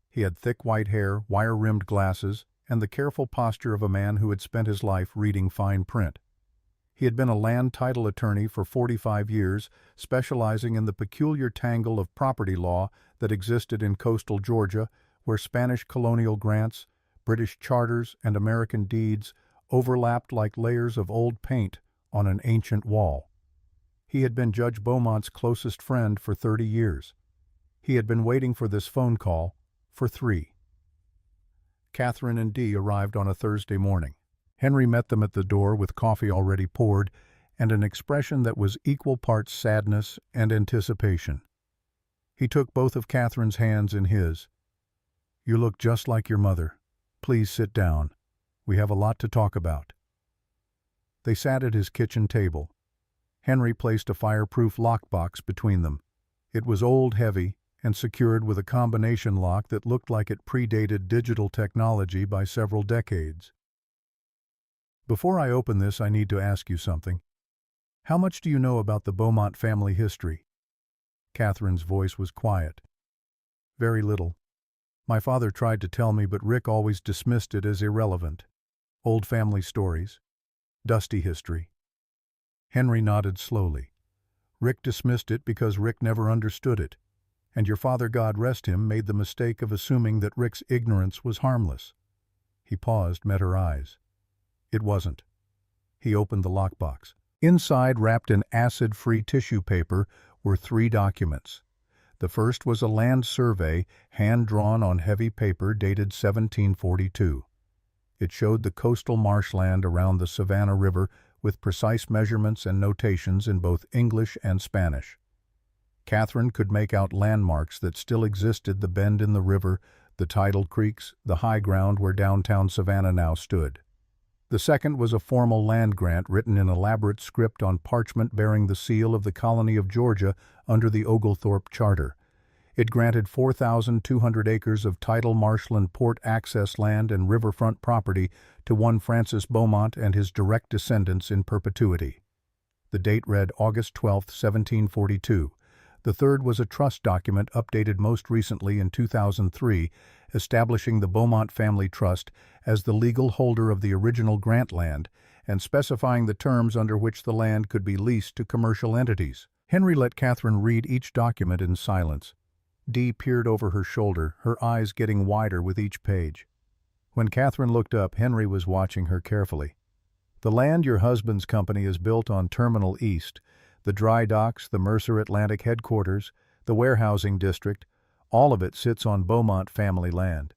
He had thick white hair, wire-rimmed glasses, and the careful posture of a man who had spent his life reading fine print. He had been a land title attorney for 45 years, specializing in the peculiar tangle of property law that existed in coastal Georgia, where Spanish colonial grants, British charters, and American deeds overlapped like layers of old paint on an ancient wall. He had been Judge Beaumont's closest friend for 30 years. He had been waiting for this phone call for 3. Catherine and Dee arrived on a Thursday morning. Henry met them at the door with coffee already poured and an expression that was equal parts sadness and anticipation. He took both of Catherine's hands in his. You look just like your mother. Please sit down. We have a lot to talk about. They sat at his kitchen table. Henry placed a fireproof lockbox between them. It was old, heavy, and secured with a combination lock that looked like it predated digital technology by several decades. Before I open this, I need to ask you something. How much do you know about the Beaumont family history? Catherine's voice was quiet. Very little. My father tried to tell me, but Rick always dismissed it as irrelevant. Old family stories. Dusty history. Henry nodded slowly. Rick dismissed it because Rick never understood it, and your father, God rest him, made the mistake of assuming that Rick's ignorance was harmless. He paused, met her eyes. It wasn't. He opened the lockbox. Inside, wrapped in acid-free tissue paper, were 3 documents. The first was a land survey, hand-drawn on heavy paper, dated 1742. It showed the coastal marshland around the Savannah River with precise measurements and notations in both English and Spanish. Catherine could make out landmarks that still existed: the bend in the river, the tidal creeks, the high ground where downtown Savannah now stood. The second was a formal land grant written in elaborate script on parchment bearing the seal of the colony of Georgia under the Oglethorpe Charter. It granted 4,200 acres of tidal marshland port access land and riverfront property to one Francis Beaumont and his direct descendants in perpetuity. The date read August 12, 1742. The third was a trust document updated most recently in 2003, establishing the Beaumont Family Trust as the legal holder of the original grant land and specifying the terms under which the land could be leased to commercial entities. Henry let Catherine read each document in silence. Dee peered over her shoulder, her eyes getting wider with each page. When Catherine looked up, Henry was watching her carefully. The land your husband's company is built on Terminal East, the dry docks, the Mercer Atlantic headquarters, the warehousing district, all of it sits on Beaumont family land.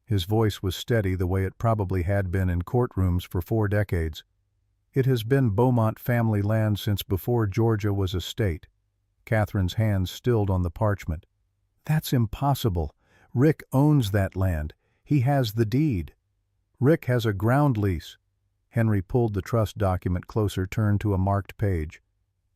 His voice was steady, the way it probably had been in courtrooms for 4 decades. It has been Beaumont family land since before Georgia was a state. Catherine's hands stilled on the parchment. That's impossible. Rick owns that land. He has the deed. Rick has a ground lease. Henry pulled the trust document closer, turned to a marked page.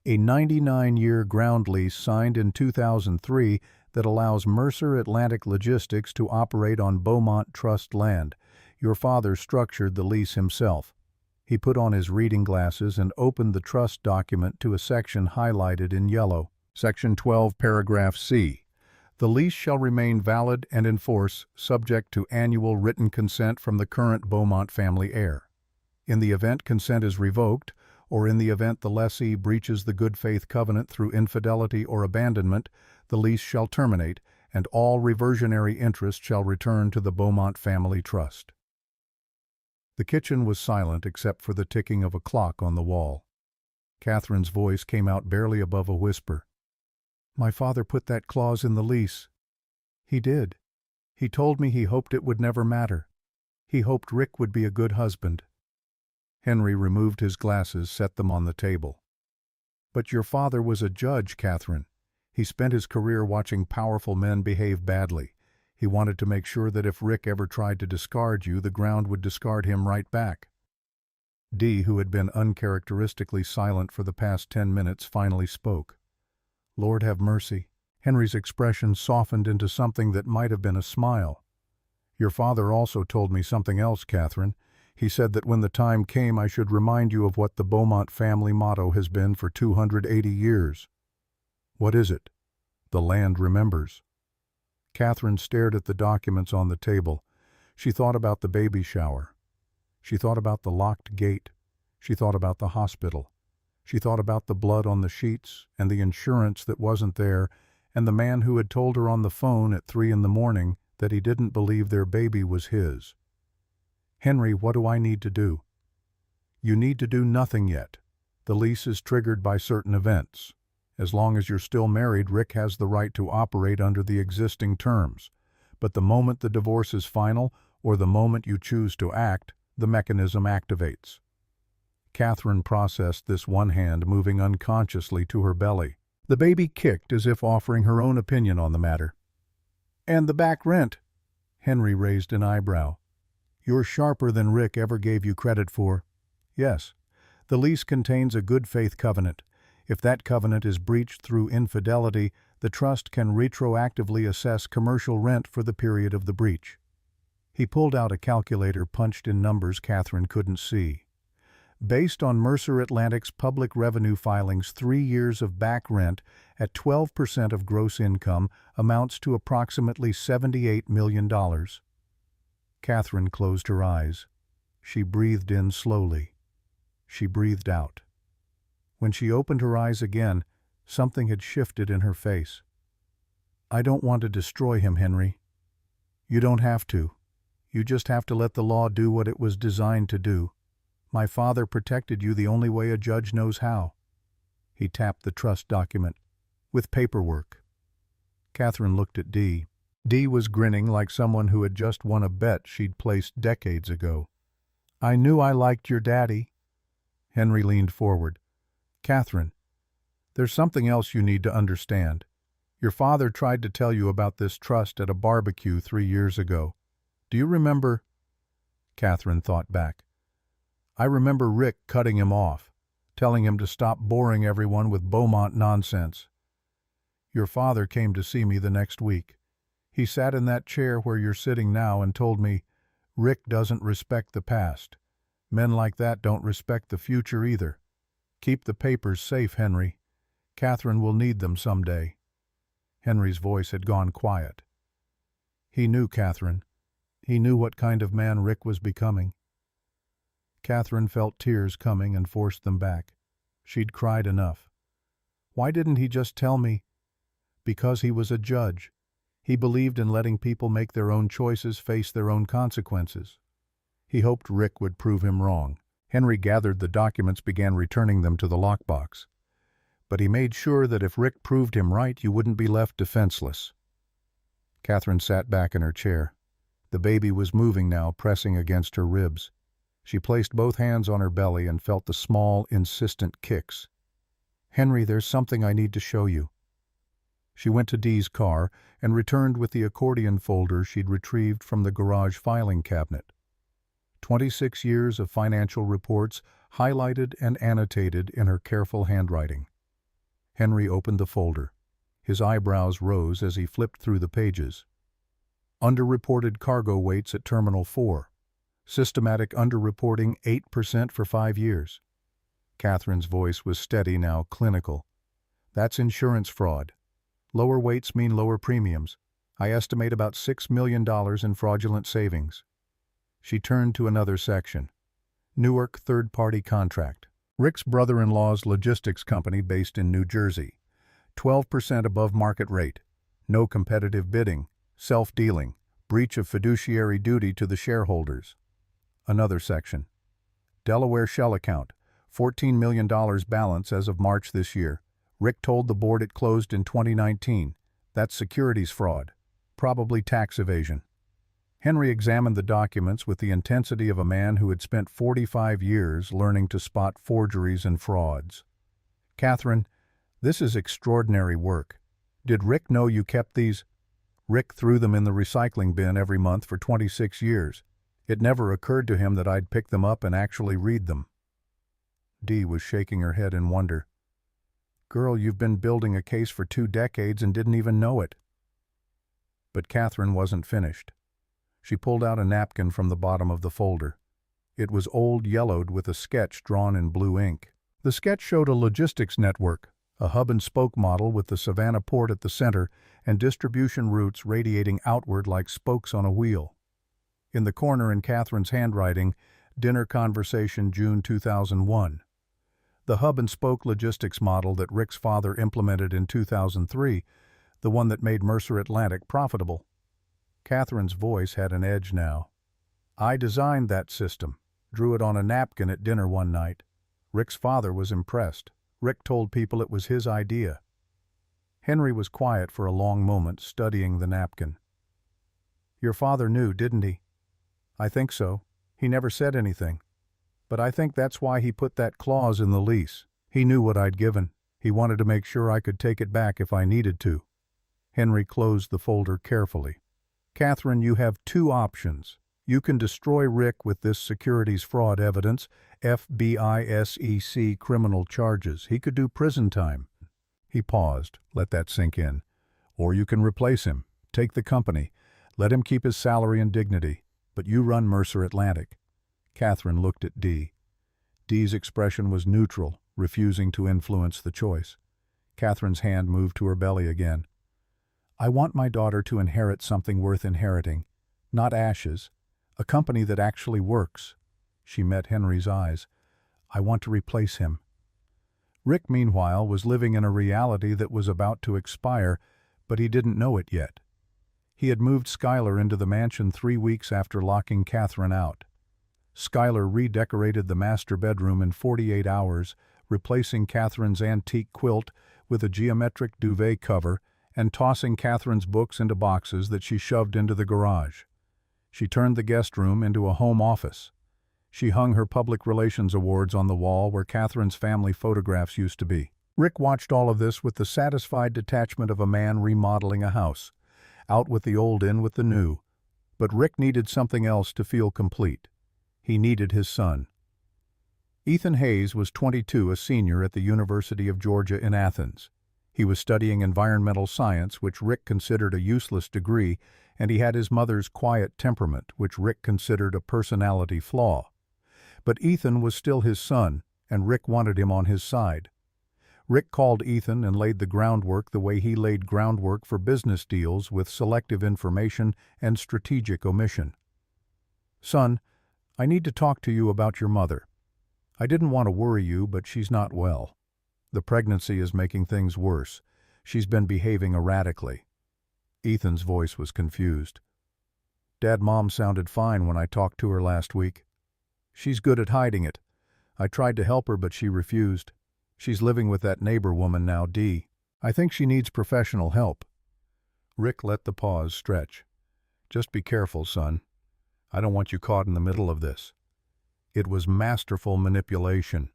A 99-year ground lease signed in 2003 that allows Mercer Atlantic Logistics to operate on Beaumont Trust land. Your father structured the lease himself. He put on his reading glasses and opened the trust document to a section highlighted in yellow. Section 12, paragraph C. The lease shall remain valid and in force, subject to annual written consent from the current Beaumont family heir. In the event consent is revoked, or in the event the lessee breaches the good faith covenant through infidelity or abandonment, the lease shall terminate, and all reversionary interest shall return to the Beaumont family trust. The kitchen was silent except for the ticking of a clock on the wall. Catherine's voice came out barely above a whisper. My father put that clause in the lease. He did. He told me he hoped it would never matter. He hoped Rick would be a good husband. Henry removed his glasses, set them on the table. But your father was a judge, Catherine. He spent his career watching powerful men behave badly. He wanted to make sure that if Rick ever tried to discard you, the ground would discard him right back. Dee, who had been uncharacteristically silent for the past 10 minutes, finally spoke. Lord have mercy. Henry's expression softened into something that might have been a smile. Your father also told me something else, Catherine. He said that when the time came I should remind you of what the Beaumont family motto has been for 280 years. What is it? The land remembers. Catherine stared at the documents on the table. She thought about the baby shower. She thought about the locked gate. She thought about the hospital. She thought about the blood on the sheets and the insurance that wasn't there and the man who had told her on the phone at 3 a.m. that he didn't believe their baby was his. Henry, what do I need to do? You need to do nothing yet. The lease is triggered by certain events. As long as you're still married, Rick has the right to operate under the existing terms. But the moment the divorce is final, or the moment you choose to act, the mechanism activates. Catherine processed this, one hand moving unconsciously to her belly. The baby kicked as if offering her own opinion on the matter. And the back rent? Henry raised an eyebrow. You're sharper than Rick ever gave you credit for. Yes, the lease contains a good faith covenant. If that covenant is breached through infidelity, the trust can retroactively assess commercial rent for the period of the breach. He pulled out a calculator, punched in numbers Catherine couldn't see. Based on Mercer Atlantic's public revenue filings, 3 years of back rent at 12% of gross income amounts to approximately $78 million. Catherine closed her eyes. She breathed in slowly. She breathed out. When she opened her eyes again, something had shifted in her face. I don't want to destroy him, Henry. You don't have to. You just have to let the law do what it was designed to do. My father protected you the only way a judge knows how. He tapped the trust document. With paperwork. Catherine looked at Dee. Dee was grinning like someone who had just won a bet she'd placed decades ago. I knew I liked your daddy. Henry leaned forward. Catherine, there's something else you need to understand. Your father tried to tell you about this trust at a barbecue 3 years ago. Do you remember? Catherine thought back. I remember Rick cutting him off, telling him to stop boring everyone with Beaumont nonsense. Your father came to see me the next week. He sat in that chair where you're sitting now and told me, Rick doesn't respect the past. Men like that don't respect the future either. Keep the papers safe, Henry. Catherine will need them someday. Henry's voice had gone quiet. He knew Catherine. He knew what kind of man Rick was becoming. Catherine felt tears coming and forced them back. She'd cried enough. Why didn't he just tell me? Because he was a judge. He believed in letting people make their own choices, face their own consequences. He hoped Rick would prove him wrong. Henry gathered the documents, began returning them to the lockbox. But he made sure that if Rick proved him right, you wouldn't be left defenseless. Catherine sat back in her chair. The baby was moving now, pressing against her ribs. She placed both hands on her belly and felt the small, insistent kicks. Henry, there's something I need to show you. She went to Dee's car and returned with the accordion folder she'd retrieved from the garage filing cabinet. 26 years of financial reports highlighted and annotated in her careful handwriting. Henry opened the folder. His eyebrows rose as he flipped through the pages. Underreported cargo weights at Terminal 4. Systematic underreporting 8% for 5 years. Catherine's voice was steady, now clinical. That's insurance fraud. Lower weights mean lower premiums. I estimate about $6 million in fraudulent savings. She turned to another section. Newark third-party contract. Rick's brother-in-law's logistics company based in New Jersey. 12% above market rate. No competitive bidding. Self-dealing. Breach of fiduciary duty to the shareholders. Another section. Delaware shell account. $14 million balance as of March this year. Rick told the board it closed in 2019. That's securities fraud. Probably tax evasion. Henry examined the documents with the intensity of a man who had spent 45 years learning to spot forgeries and frauds. Catherine, this is extraordinary work. Did Rick know you kept these? Rick threw them in the recycling bin every month for 26 years. It never occurred to him that I'd pick them up and actually read them. Dee was shaking her head in wonder. Girl, you've been building a case for 2 decades and didn't even know it. But Catherine wasn't finished. She pulled out a napkin from the bottom of the folder. It was old yellowed with a sketch drawn in blue ink. The sketch showed a logistics network, a hub-and-spoke model with the Savannah port at the center and distribution routes radiating outward like spokes on a wheel. In the corner in Catherine's handwriting, dinner conversation June 2001. The hub-and-spoke logistics model that Rick's father implemented in 2003, the one that made Mercer Atlantic profitable. Catherine's voice had an edge now. I designed that system, drew it on a napkin at dinner one night. Rick's father was impressed. Rick told people it was his idea. Henry was quiet for a long moment, studying the napkin. Your father knew, didn't he? I think so. He never said anything. But I think that's why he put that clause in the lease. He knew what I'd given. He wanted to make sure I could take it back if I needed to. Henry closed the folder carefully. Catherine, you have 2 options. You can destroy Rick with this securities fraud evidence, FBI SEC criminal charges. He could do prison time. He paused. Let that sink in. Or you can replace him. Take the company. Let him keep his salary and dignity. But you run Mercer Atlantic. Catherine looked at Dee. Dee's expression was neutral, refusing to influence the choice. Catherine's hand moved to her belly again. I want my daughter to inherit something worth inheriting, not ashes, a company that actually works. She met Henry's eyes. I want to replace him. Rick, meanwhile, was living in a reality that was about to expire, but he didn't know it yet. He had moved Schuyler into the mansion 3 weeks after locking Catherine out. Schuyler redecorated the master bedroom in 48 hours, replacing Catherine's antique quilt with a geometric duvet cover and tossing Catherine's books into boxes that she shoved into the garage. She turned the guest room into a home office. She hung her public relations awards on the wall where Catherine's family photographs used to be. Rick watched all of this with the satisfied detachment of a man remodeling a house, out with the old, in with the new. But Rick needed something else to feel complete. He needed his son. Ethan Hayes was 22, a senior at the University of Georgia in Athens. He was studying environmental science, which Rick considered a useless degree, and he had his mother's quiet temperament, which Rick considered a personality flaw. But Ethan was still his son, and Rick wanted him on his side. Rick called Ethan and laid the groundwork the way he laid groundwork for business deals with selective information and strategic omission. Son, I need to talk to you about your mother. I didn't want to worry you, but she's not well. The pregnancy is making things worse. She's been behaving erratically. Ethan's voice was confused. Dad, Mom sounded fine when I talked to her last week. She's good at hiding it. I tried to help her, but she refused. She's living with that neighbor woman now, Dee. I think she needs professional help. Rick let the pause stretch. Just be careful, son. I don't want you caught in the middle of this. It was masterful manipulation.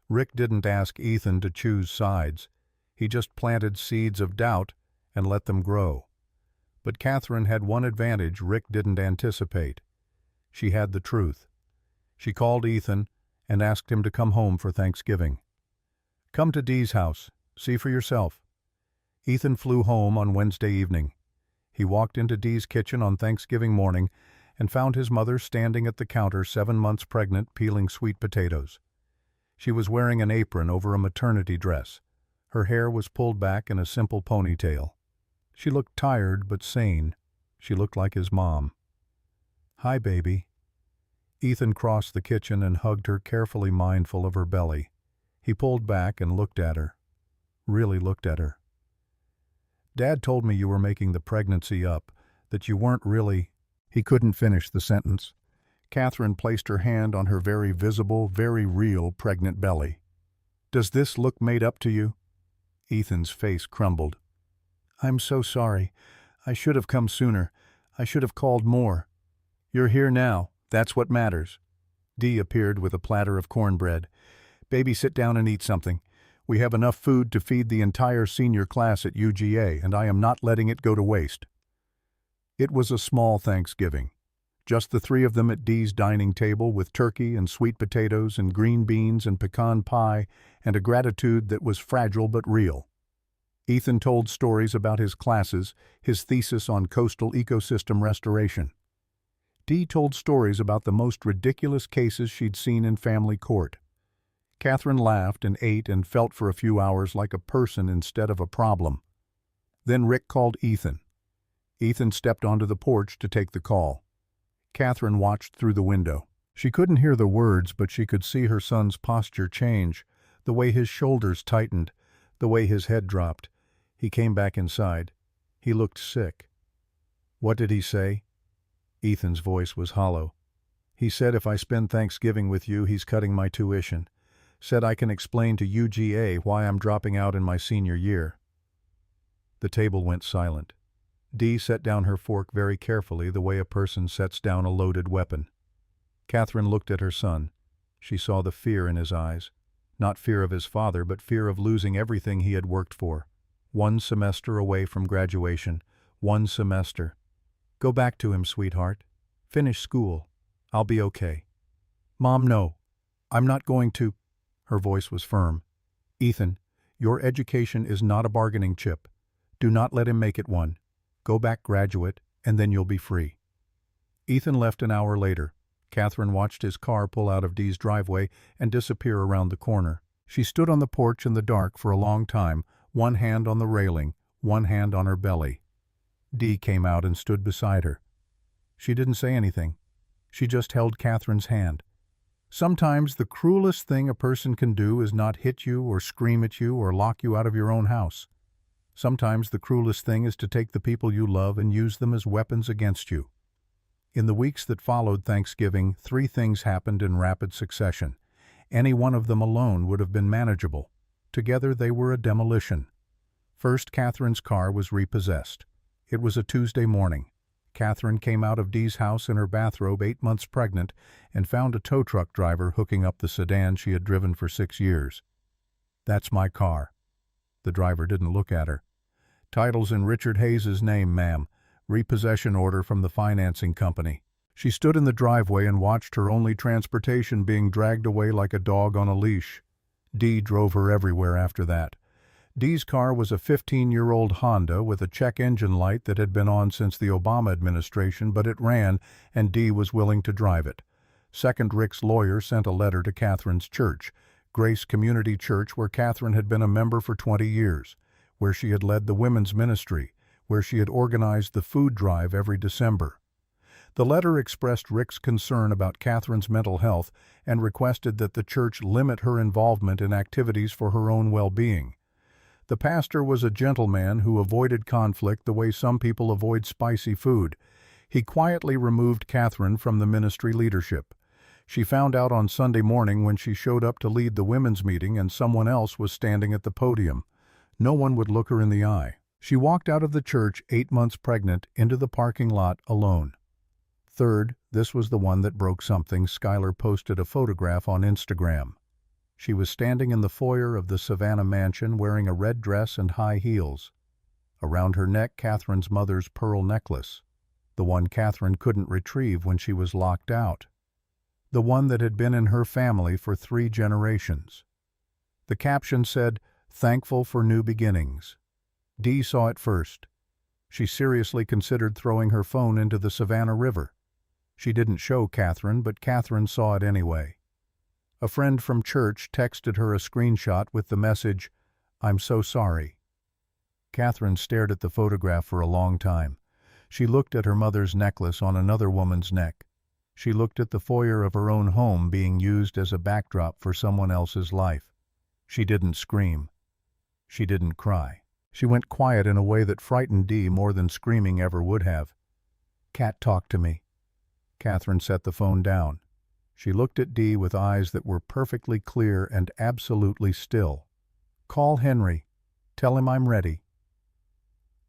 Rick didn't ask Ethan to choose sides. He just planted seeds of doubt, and let them grow. But Catherine had one advantage Rick didn't anticipate. She had the truth. She called Ethan and asked him to come home for Thanksgiving. "Come to Dee's house. See for yourself." Ethan flew home on Wednesday evening. He walked into Dee's kitchen on Thanksgiving morning and found his mother standing at the counter 7 months pregnant peeling sweet potatoes. She was wearing an apron over a maternity dress. Her hair was pulled back in a simple ponytail. She looked tired but sane. She looked like his mom. "Hi, baby." Ethan crossed the kitchen and hugged her, carefully mindful of her belly. He pulled back and looked at her. Really looked at her. "Dad told me you were making the pregnancy up, that you weren't really—" He couldn't finish the sentence. Catherine placed her hand on her very visible, very real pregnant belly. "Does this look made up to you?" Ethan's face crumbled. "I'm so sorry. I should have come sooner. I should have called more." "You're here now. That's what matters." Dee appeared with a platter of cornbread. "Baby, sit down and eat something. We have enough food to feed the entire senior class at UGA, and I am not letting it go to waste." It was a small Thanksgiving. Just the three of them at Dee's dining table with turkey and sweet potatoes and green beans and pecan pie and a gratitude that was fragile but real. Ethan told stories about his classes, his thesis on coastal ecosystem restoration. Dee told stories about the most ridiculous cases she'd seen in family court. Catherine laughed and ate and felt for a few hours like a person instead of a problem. Then Rick called Ethan. Ethan stepped onto the porch to take the call. Catherine watched through the window. She couldn't hear the words, but she could see her son's posture change, the way his shoulders tightened, the way his head dropped. He came back inside. He looked sick. "What did he say?" Ethan's voice was hollow. "He said if I spend Thanksgiving with you, he's cutting my tuition. Said I can explain to UGA why I'm dropping out in my senior year." The table went silent. Dee set down her fork very carefully, the way a person sets down a loaded weapon. Catherine looked at her son. She saw the fear in his eyes. Not fear of his father, but fear of losing everything he had worked for. 1 semester away from graduation. 1 semester. "Go back to him, sweetheart. Finish school. I'll be okay." "Mom, no. I'm not going to—" Her voice was firm. "Ethan, your education is not a bargaining chip. Do not let him make it one. Go back, graduate, and then you'll be free." Ethan left an hour later. Catherine watched his car pull out of Dee's driveway and disappear around the corner. She stood on the porch in the dark for a long time, one hand on the railing, one hand on her belly. Dee came out and stood beside her. She didn't say anything. She just held Catherine's hand. Sometimes the cruelest thing a person can do is not hit you or scream at you or lock you out of your own house. Sometimes the cruelest thing is to take the people you love and use them as weapons against you. In the weeks that followed Thanksgiving, 3 things happened in rapid succession. Any one of them alone would have been manageable. Together they were a demolition. First, Catherine's car was repossessed. It was a Tuesday morning. Catherine came out of Dee's house in her bathrobe, 8 months pregnant, and found a tow truck driver hooking up the sedan she had driven for 6 years. "That's my car." The driver didn't look at her. "Title's in Richard Hayes's name, ma'am. Repossession order from the financing company." She stood in the driveway and watched her only transportation being dragged away like a dog on a leash. Dee drove her everywhere after that. Dee's car was a 15-year-old Honda with a check engine light that had been on since the Obama administration, but it ran, and Dee was willing to drive it. Second, Rick's lawyer sent a letter to Catherine's church, Grace Community Church, where Catherine had been a member for 20 years, where she had led the women's ministry, where she had organized the food drive every December. The letter expressed Rick's concern about Catherine's mental health and requested that the church limit her involvement in activities for her own well-being. The pastor was a gentleman who avoided conflict the way some people avoid spicy food. He quietly removed Catherine from the ministry leadership. She found out on Sunday morning when she showed up to lead the women's meeting and someone else was standing at the podium. No one would look her in the eye. She walked out of the church 8 months pregnant into the parking lot alone. Third, this was the one that broke something. Skylar posted a photograph on Instagram. She was standing in the foyer of the Savannah mansion wearing a red dress and high heels. Around her neck, Catherine's mother's pearl necklace, the one Catherine couldn't retrieve when she was locked out, the one that had been in her family for 3 generations. The caption said, "Thankful for new beginnings." Dee saw it first. She seriously considered throwing her phone into the Savannah River. She didn't show Catherine, but Catherine saw it anyway. A friend from church texted her a screenshot with the message, "I'm so sorry." Catherine stared at the photograph for a long time. She looked at her mother's necklace on another woman's neck. She looked at the foyer of her own home being used as a backdrop for someone else's life. She didn't scream. She didn't cry. She went quiet in a way that frightened Dee more than screaming ever would have. "Cat, talk to me." Catherine set the phone down. She looked at Dee with eyes that were perfectly clear and absolutely still. "Call Henry. Tell him I'm ready."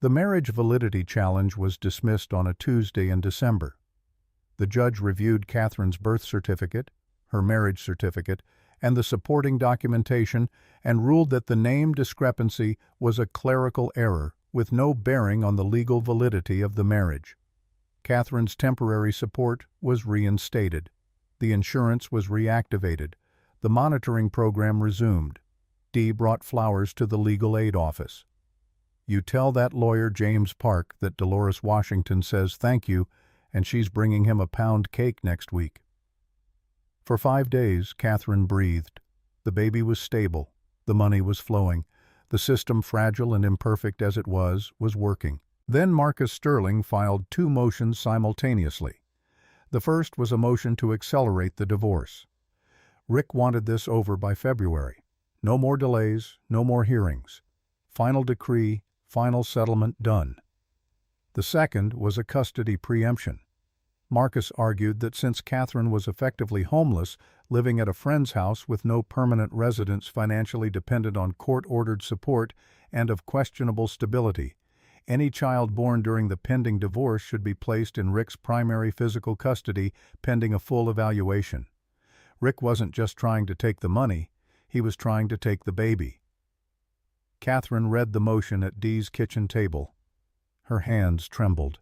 The marriage validity challenge was dismissed on a Tuesday in December. The judge reviewed Catherine's birth certificate, her marriage certificate, and the supporting documentation and ruled that the name discrepancy was a clerical error with no bearing on the legal validity of the marriage. Catherine's temporary support was reinstated. The insurance was reactivated. The monitoring program resumed. Dee brought flowers to the legal aid office. "You tell that lawyer James Park that Dolores Washington says thank you, and she's bringing him a pound cake next week." For 5 days, Catherine breathed. The baby was stable. The money was flowing. The system, fragile and imperfect as it was working. Then Marcus Sterling filed 2 motions simultaneously. The first was a motion to accelerate the divorce. Rick wanted this over by February. No more delays, no more hearings. Final decree, final settlement done. The second was a custody preemption. Marcus argued that since Catherine was effectively homeless, living at a friend's house with no permanent residence, financially dependent on court-ordered support, and of questionable stability, any child born during the pending divorce should be placed in Rick's primary physical custody pending a full evaluation. Rick wasn't just trying to take the money, he was trying to take the baby. Catherine read the motion at Dee's kitchen table. Her hands trembled.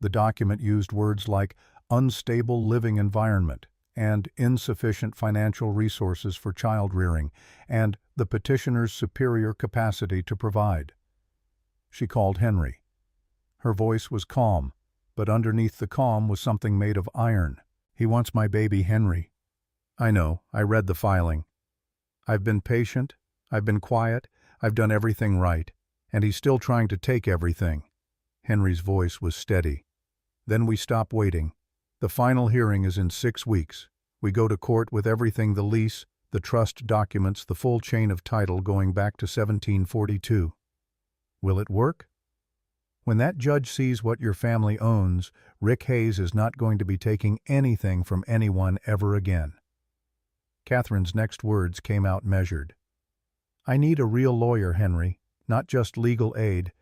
The document used words like unstable living environment and insufficient financial resources for child rearing and the petitioner's superior capacity to provide. She called Henry. Her voice was calm, but underneath the calm was something made of iron. "He wants my baby, Henry." "I know, I read the filing. I've been patient, I've been quiet, I've done everything right, and he's still trying to take everything." Henry's voice was steady. "Then we stop waiting. The final hearing is in 6 weeks. We go to court with everything, the lease, the trust documents, the full chain of title going back to 1742. Will it work? When that judge sees what your family owns, Rick Hayes is not going to be taking anything from anyone ever again." Catherine's next words came out measured. "I need a real lawyer, Henry, not just legal aid.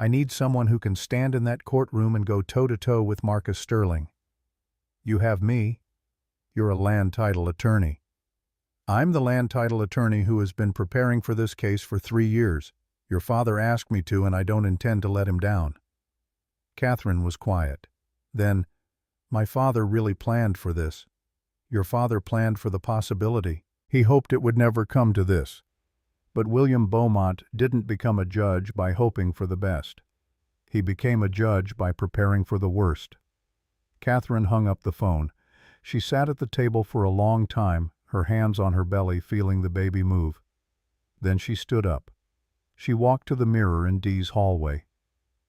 I need someone who can stand in that courtroom and go toe-to-toe with Marcus Sterling. You have me. You're a land title attorney." "I'm the land title attorney who has been preparing for this case for 3 years. Your father asked me to, and I don't intend to let him down." Catherine was quiet. Then, "My father really planned for this. Your father planned for the possibility. He hoped it would never come to this. But William Beaumont didn't become a judge by hoping for the best. He became a judge by preparing for the worst." Catherine hung up the phone. She sat at the table for a long time, her hands on her belly, feeling the baby move. Then she stood up. She walked to the mirror in Dee's hallway.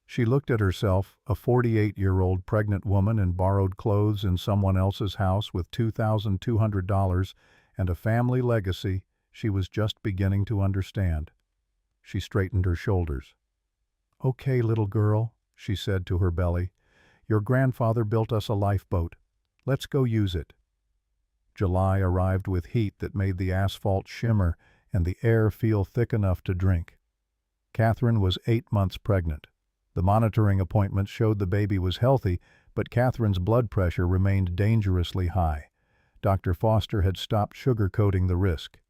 She looked at herself, a 48-year-old pregnant woman in borrowed clothes in someone else's house with $2,200 and a family legacy she was just beginning to understand. She straightened her shoulders. "Okay, little girl," she said to her belly. "Your grandfather built us a lifeboat. Let's go use it." July arrived with heat that made the asphalt shimmer and the air feel thick enough to drink. Catherine was 8 months pregnant. The monitoring appointment showed the baby was healthy, but Catherine's blood pressure remained dangerously high. Dr. Foster had stopped sugarcoating the risk.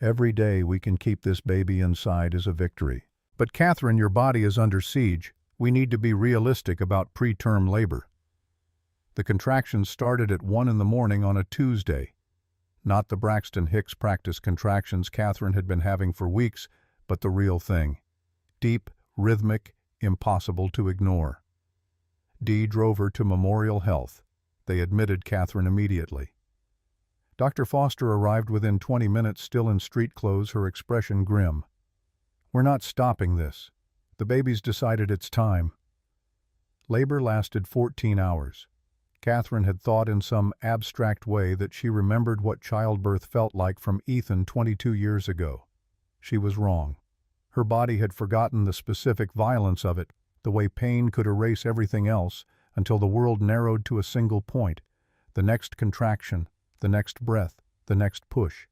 "Every day we can keep this baby inside is a victory." But Catherine, your body is under siege. We need to be realistic about preterm labor. The contractions started at 1 in the morning on a Tuesday. Not the Braxton Hicks practice contractions Catherine had been having for weeks, but the real thing. Deep, rhythmic, impossible to ignore. Dee drove her to Memorial Health. They admitted Catherine immediately. Dr. Foster arrived within 20 minutes, still in street clothes, her expression grim. "We're not stopping this. The baby's decided it's time." Labor lasted 14 hours. Catherine had thought in some abstract way that she remembered what childbirth felt like from Ethan 22 years ago. She was wrong. Her body had forgotten the specific violence of it, the way pain could erase everything else, until the world narrowed to a single point: the next contraction, the next breath, the next push.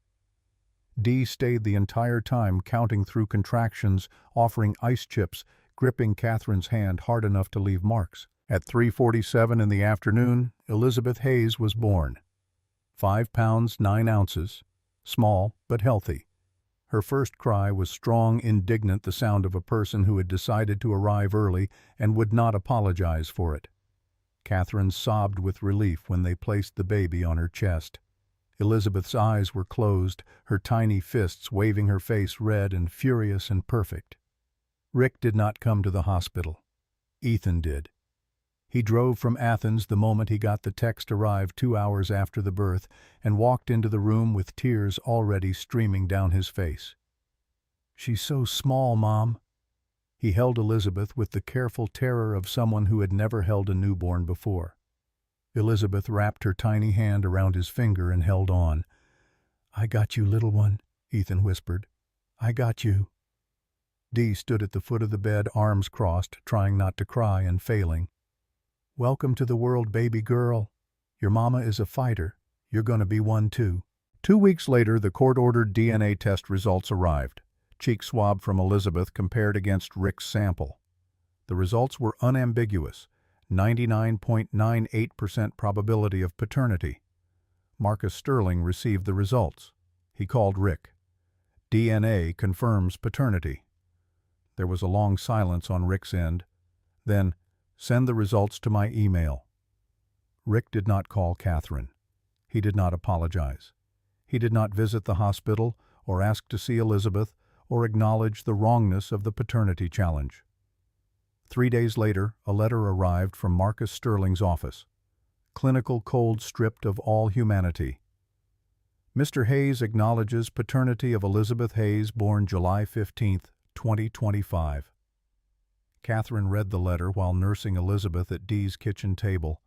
Dee stayed the entire time, counting through contractions, offering ice chips, gripping Catherine's hand hard enough to leave marks. At 3:47 in the afternoon, Elizabeth Hayes was born. 5 pounds 9 ounces, small but healthy. Her first cry was strong, indignant, the sound of a person who had decided to arrive early and would not apologize for it. Catherine sobbed with relief when they placed the baby on her chest. Elizabeth's eyes were closed, her tiny fists waving, her face red and furious and perfect. Rick did not come to the hospital. Ethan did. He drove from Athens the moment he got the text, arrived 2 hours after the birth, and walked into the room with tears already streaming down his face. "She's so small, Mom." He held Elizabeth with the careful terror of someone who had never held a newborn before. Elizabeth wrapped her tiny hand around his finger and held on. "I got you, little one," Ethan whispered. "I got you." Dee stood at the foot of the bed, arms crossed, trying not to cry and failing. "Welcome to the world, baby girl. Your mama is a fighter. You're gonna be one too." 2 weeks later, the court-ordered DNA test results arrived. Cheek swab from Elizabeth compared against Rick's sample. The results were unambiguous. 99.98% probability of paternity. Marcus Sterling received the results. He called Rick. "DNA confirms paternity." There was a long silence on Rick's end. Then, "Send the results to my email." Rick did not call Catherine. He did not apologize. He did not visit the hospital or ask to see Elizabeth or acknowledge the wrongness of the paternity challenge. 3 days later, a letter arrived from Marcus Sterling's office. Clinical cold stripped of all humanity. Mr. Hayes acknowledges paternity of Elizabeth Hayes, born July 15, 2025. Catherine read the letter while nursing Elizabeth at Dee's kitchen table.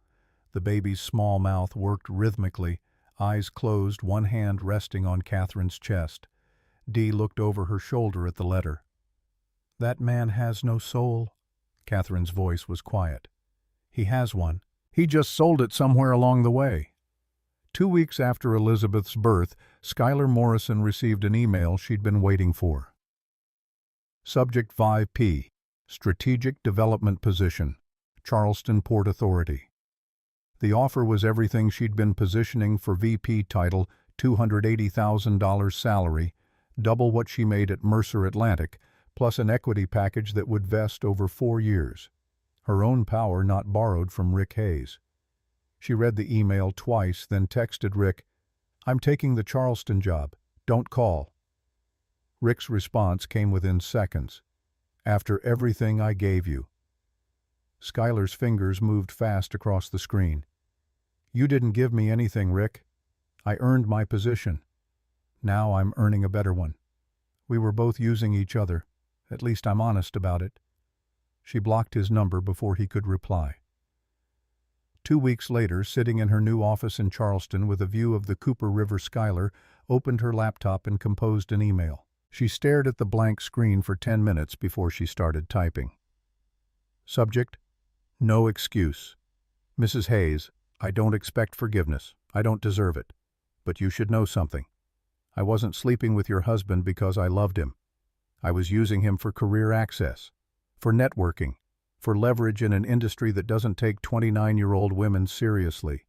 The baby's small mouth worked rhythmically, eyes closed, one hand resting on Catherine's chest. Dee looked over her shoulder at the letter. "That man has no soul." Catherine's voice was quiet. "He has one. He just sold it somewhere along the way." 2 weeks after Elizabeth's birth, Skylar Morrison received an email she'd been waiting for. Subject: VP, Strategic Development Position, Charleston Port Authority. The offer was everything she'd been positioning for: VP title, $280,000 salary, double what she made at Mercer Atlantic, plus an equity package that would vest over 4 years. Her own power, not borrowed from Rick Hayes. She read the email twice, then texted Rick, "I'm taking the Charleston job. Don't call." Rick's response came within seconds. "After everything I gave you." Skylar's fingers moved fast across the screen. "You didn't give me anything, Rick. I earned my position. Now I'm earning a better one. We were both using each other. At least I'm honest about it." She blocked his number before he could reply. 2 weeks later, sitting in her new office in Charleston with a view of the Cooper River, Skylar opened her laptop and composed an email. She stared at the blank screen for 10 minutes before she started typing. Subject: No excuse. Mrs. Hayes, I don't expect forgiveness. I don't deserve it. But you should know something. I wasn't sleeping with your husband because I loved him. I was using him for career access, for networking, for leverage in an industry that doesn't take 29-year-old women seriously.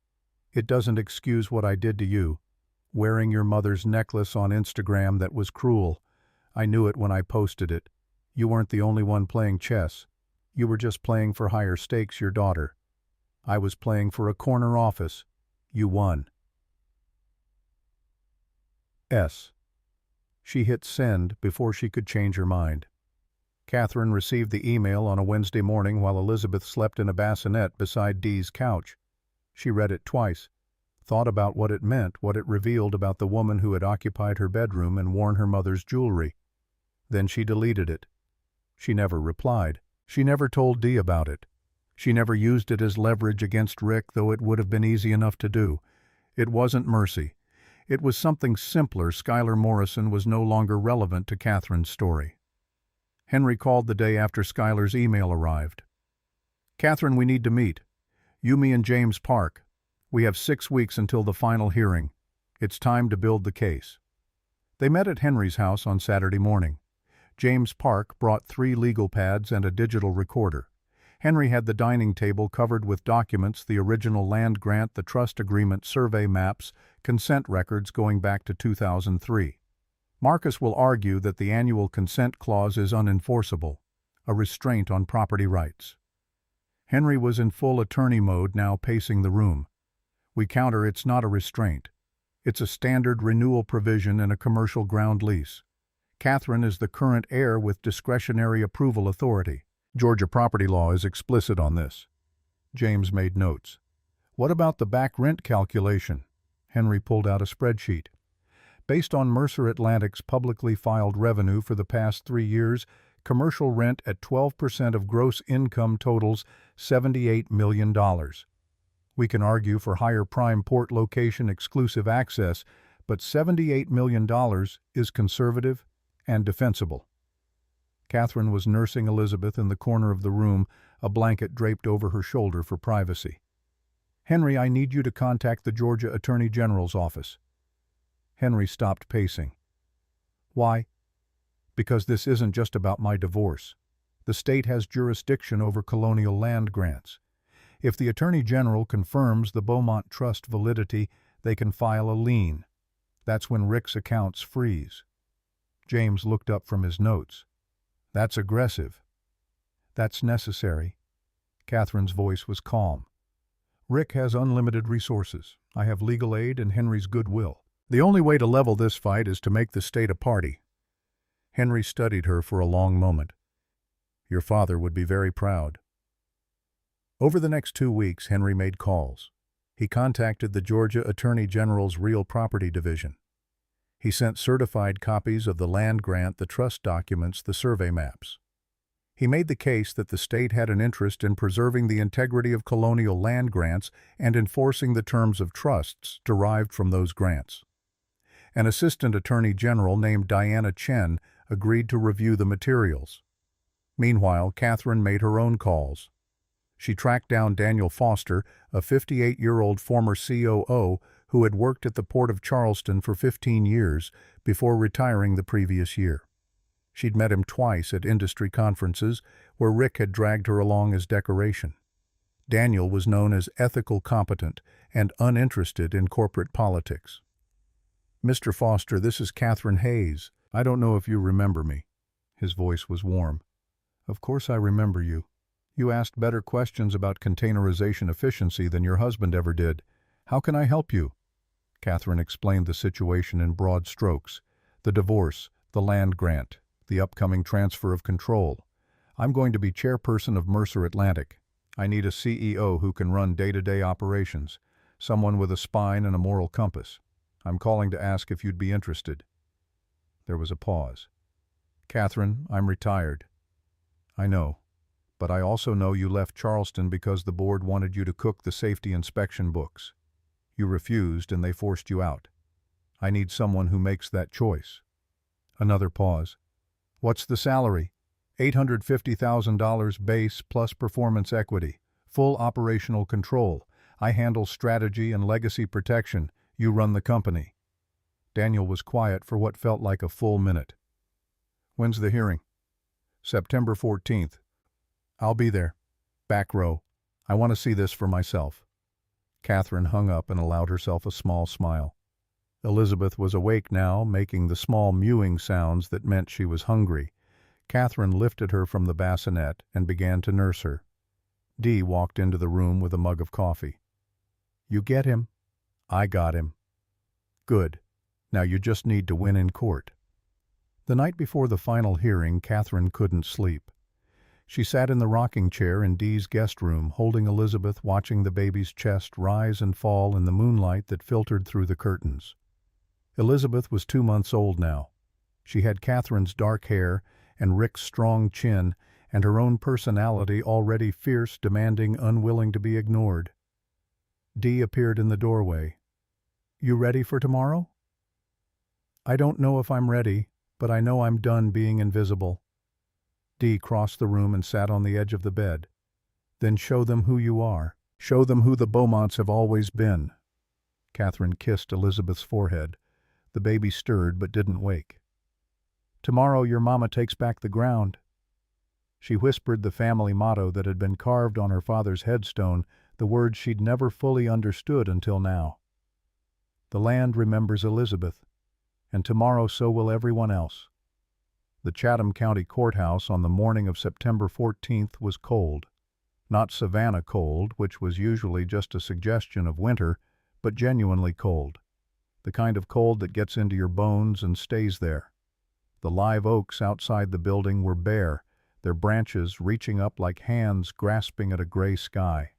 It doesn't excuse what I did to you. Wearing your mother's necklace on Instagram, that was cruel. I knew it when I posted it. You weren't the only one playing chess. You were just playing for higher stakes, your daughter. I was playing for a corner office. You won. S. She hit send before she could change her mind. Catherine received the email on a Wednesday morning while Elizabeth slept in a bassinet beside Dee's couch. She read it twice, thought about what it meant, what it revealed about the woman who had occupied her bedroom and worn her mother's jewelry. Then she deleted it. She never replied. She never told Dee about it. She never used it as leverage against Rick, though it would have been easy enough to do. It wasn't mercy. It was something simpler. Skylar Morrison was no longer relevant to Catherine's story. Henry called the day after Skylar's email arrived. "Catherine, we need to meet. You, me, and James Park. We have 6 weeks until the final hearing. It's time to build the case." They met at Henry's house on Saturday morning. James Park brought 3 legal pads and a digital recorder. Henry had the dining table covered with documents, the original land grant, the trust agreement, survey maps, consent records going back to 2003. Marcus will argue that the annual consent clause is unenforceable, a restraint on property rights. Henry was in full attorney mode, now pacing the room. We counter, it's not a restraint. It's a standard renewal provision in a commercial ground lease. Catherine is the current heir with discretionary approval authority. Georgia property law is explicit on this. James made notes. What about the back rent calculation? Henry pulled out a spreadsheet. Based on Mercer Atlantic's publicly filed revenue for the past 3 years, commercial rent at 12% of gross income totals $78 million. We can argue for higher prime port location exclusive access, but $78 million is conservative and defensible. Catherine was nursing Elizabeth in the corner of the room, a blanket draped over her shoulder for privacy. "Henry, I need you to contact the Georgia Attorney General's office." Henry stopped pacing. "Why?" "Because this isn't just about my divorce. The state has jurisdiction over colonial land grants. If the Attorney General confirms the Beaumont Trust validity, they can file a lien. That's when Rick's accounts freeze." James looked up from his notes. "That's aggressive." "That's necessary." Catherine's voice was calm. "Rick has unlimited resources. I have legal aid and Henry's goodwill. The only way to level this fight is to make the state a party." Henry studied her for a long moment. "Your father would be very proud." Over the next 2 weeks, Henry made calls. He contacted the Georgia Attorney General's Real Property Division. He sent certified copies of the land grant, the trust documents, the survey maps. He made the case that the state had an interest in preserving the integrity of colonial land grants and enforcing the terms of trusts derived from those grants. An assistant attorney general named Diana Chen agreed to review the materials. Meanwhile, Catherine made her own calls. She tracked down Daniel Foster, a 58-year-old former COO who had worked at the Port of Charleston for 15 years before retiring the previous year. She'd met him twice at industry conferences where Rick had dragged her along as decoration. Daniel was known as ethical competent and uninterested in corporate politics. "Mr. Foster, this is Catherine Hayes. I don't know if you remember me." His voice was warm. "Of course I remember you. You asked better questions about containerization efficiency than your husband ever did. How can I help you?" Catherine explained the situation in broad strokes. The divorce, the land grant, the upcoming transfer of control. "I'm going to be chairperson of Mercer Atlantic. I need a CEO who can run day-to-day operations, someone with a spine and a moral compass. I'm calling to ask if you'd be interested." There was a pause. "Catherine, I'm retired." "I know. But I also know you left Charleston because the board wanted you to cook the safety inspection books. You refused and they forced you out. I need someone who makes that choice." Another pause. "What's the salary?" $850,000 base plus performance equity. Full operational control. I handle strategy and legacy protection. You run the company." Daniel was quiet for what felt like a full minute. "When's the hearing?" "September 14th. I'll be there. Back row. I want to see this for myself." Catherine hung up and allowed herself a small smile. Elizabeth was awake now, making the small mewing sounds that meant she was hungry. Catherine lifted her from the bassinet and began to nurse her. Dee walked into the room with a mug of coffee. "You get him?" "I got him." "Good. Now you just need to win in court." The night before the final hearing, Catherine couldn't sleep. She sat in the rocking chair in Dee's guest room, holding Elizabeth, watching the baby's chest rise and fall in the moonlight that filtered through the curtains. Elizabeth was 2 months old now. She had Catherine's dark hair and Rick's strong chin, and her own personality, already fierce, demanding, unwilling to be ignored. Dee appeared in the doorway. "You ready for tomorrow?" "I don't know if I'm ready, but I know I'm done being invisible." Dee crossed the room and sat on the edge of the bed. "Then show them who you are. Show them who the Beaumonts have always been." Catherine kissed Elizabeth's forehead. The baby stirred but didn't wake. "Tomorrow your mama takes back the ground." She whispered the family motto that had been carved on her father's headstone, the words she'd never fully understood until now. "The land remembers Elizabeth, and tomorrow so will everyone else." The Chatham County Courthouse on the morning of September 14th was cold. Not Savannah cold, which was usually just a suggestion of winter, but genuinely cold. The kind of cold that gets into your bones and stays there. The live oaks outside the building were bare, their branches reaching up like hands grasping at a gray sky.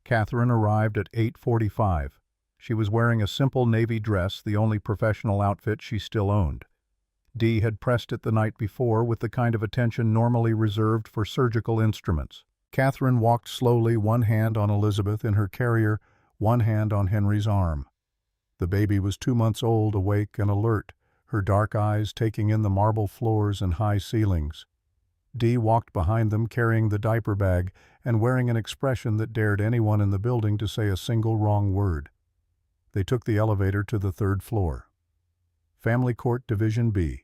Catherine arrived at 8:45. She was wearing a simple navy dress, the only professional outfit she still owned. Dee had pressed it the night before with the kind of attention normally reserved for surgical instruments. Catherine walked slowly, one hand on Elizabeth in her carrier, one hand on Henry's arm. The baby was 2 months old, awake and alert, her dark eyes taking in the marble floors and high ceilings. Dee walked behind them carrying the diaper bag and wearing an expression that dared anyone in the building to say a single wrong word. They took the elevator to the 3rd floor. Family Court Division B.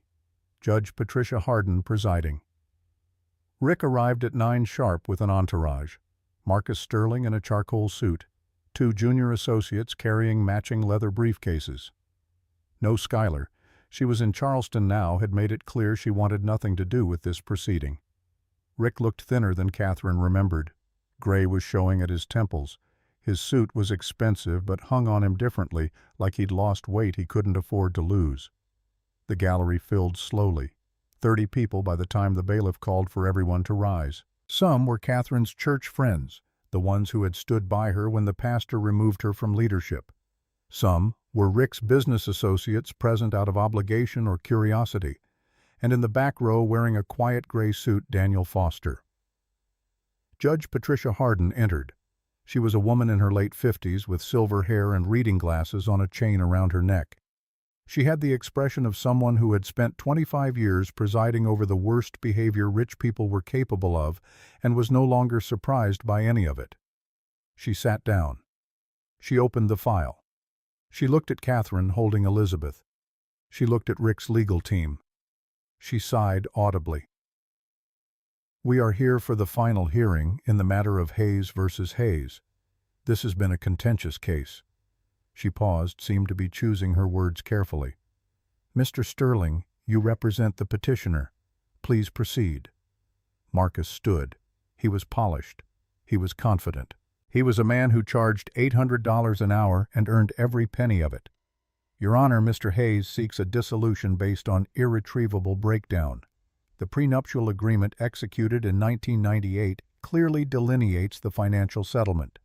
Judge Patricia Harden presiding. Rick arrived at 9 sharp with an entourage. Marcus Sterling in a charcoal suit. 2 junior associates carrying matching leather briefcases. No Schuyler. She was in Charleston now, had made it clear she wanted nothing to do with this proceeding. Rick looked thinner than Catherine remembered. Gray was showing at his temples. His suit was expensive but hung on him differently, like he'd lost weight he couldn't afford to lose. The gallery filled slowly. 30 people by the time the bailiff called for everyone to rise. Some were Catherine's church friends, the ones who had stood by her when the pastor removed her from leadership. Some were Rick's business associates present out of obligation or curiosity, and in the back row wearing a quiet gray suit, Daniel Foster. Judge Patricia Harden entered. She was a woman in her late 50s with silver hair and reading glasses on a chain around her neck. She had the expression of someone who had spent 25 years presiding over the worst behavior rich people were capable of and was no longer surprised by any of it. She sat down. She opened the file. She looked at Catherine holding Elizabeth. She looked at Rick's legal team. She sighed audibly. "We are here for the final hearing in the matter of Hayes versus Hayes. This has been a contentious case." She paused, seemed to be choosing her words carefully. "Mr. Sterling, you represent the petitioner. Please proceed." Marcus stood. He was polished. He was confident. He was a man who charged $800 an hour and earned every penny of it. "Your Honor, Mr. Hayes seeks a dissolution based on irretrievable breakdown. The prenuptial agreement executed in 1998 clearly delineates the financial settlement.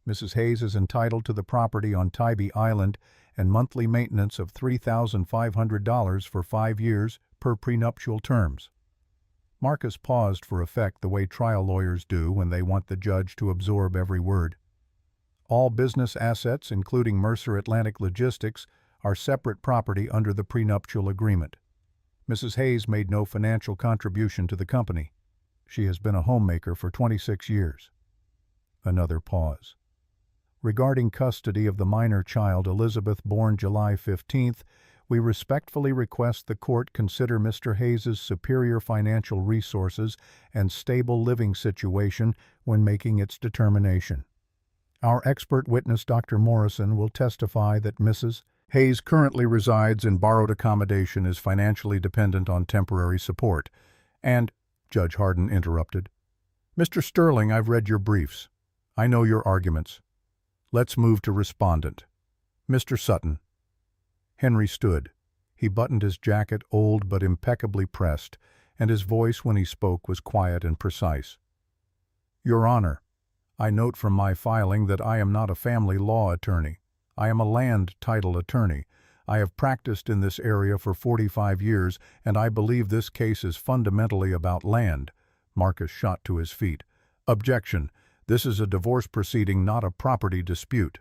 Mrs. Hayes is entitled to the property on Tybee Island and monthly maintenance of $3,500 for 5 years per prenuptial terms." Marcus paused for effect, the way trial lawyers do when they want the judge to absorb every word. "All business assets, including Mercer Atlantic Logistics, are separate property under the prenuptial agreement. Mrs. Hayes made no financial contribution to the company. She has been a homemaker for 26 years. Another pause. "Regarding custody of the minor child Elizabeth, born July 15th, we respectfully request the court consider Mr. Hayes's superior financial resources and stable living situation when making its determination. Our expert witness, Dr. Morrison, will testify that Mrs. Hayes currently resides in borrowed accommodation, is financially dependent on temporary support, And, Judge Hardin interrupted, Mr. Sterling, I've read your briefs. I know your arguments. Let's move to respondent. Mr. Sutton. Henry stood. He buttoned his jacket, old but impeccably pressed, and his voice when he spoke was quiet and precise. Your Honor, I note from my filing that I am not a family law attorney. I am a land title attorney. I have practiced in this area for 45 years, and I believe this case is fundamentally about land. Marcus shot to his feet. Objection. This is a divorce proceeding, not a property dispute.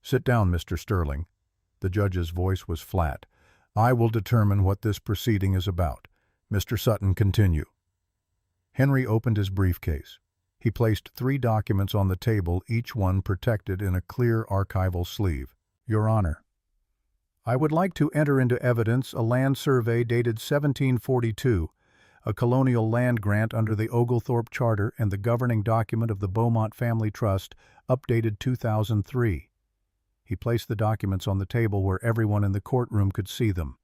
Sit down, Mr. Sterling. The judge's voice was flat. I will determine what this proceeding is about. Mr. Sutton, continue. Henry opened his briefcase. He placed 3 documents on the table, each one protected in a clear archival sleeve. Your Honor, I would like to enter into evidence a land survey dated 1742, a colonial land grant under the Oglethorpe Charter and the governing document of the Beaumont Family Trust, updated 2003. He placed the documents on the table where everyone in the courtroom could see them.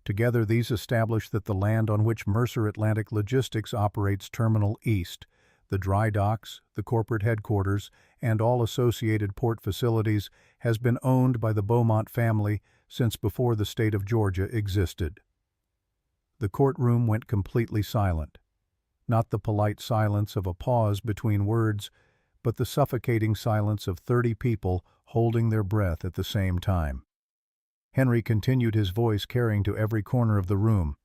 Together, these establish that the land on which Mercer Atlantic Logistics operates Terminal East, the dry docks, the corporate headquarters, and all associated port facilities, has been owned by the Beaumont family since before the state of Georgia existed. The courtroom went completely silent. Not the polite silence of a pause between words, but the suffocating silence of 30 people holding their breath at the same time. Henry continued, his voice carrying to every corner of the room.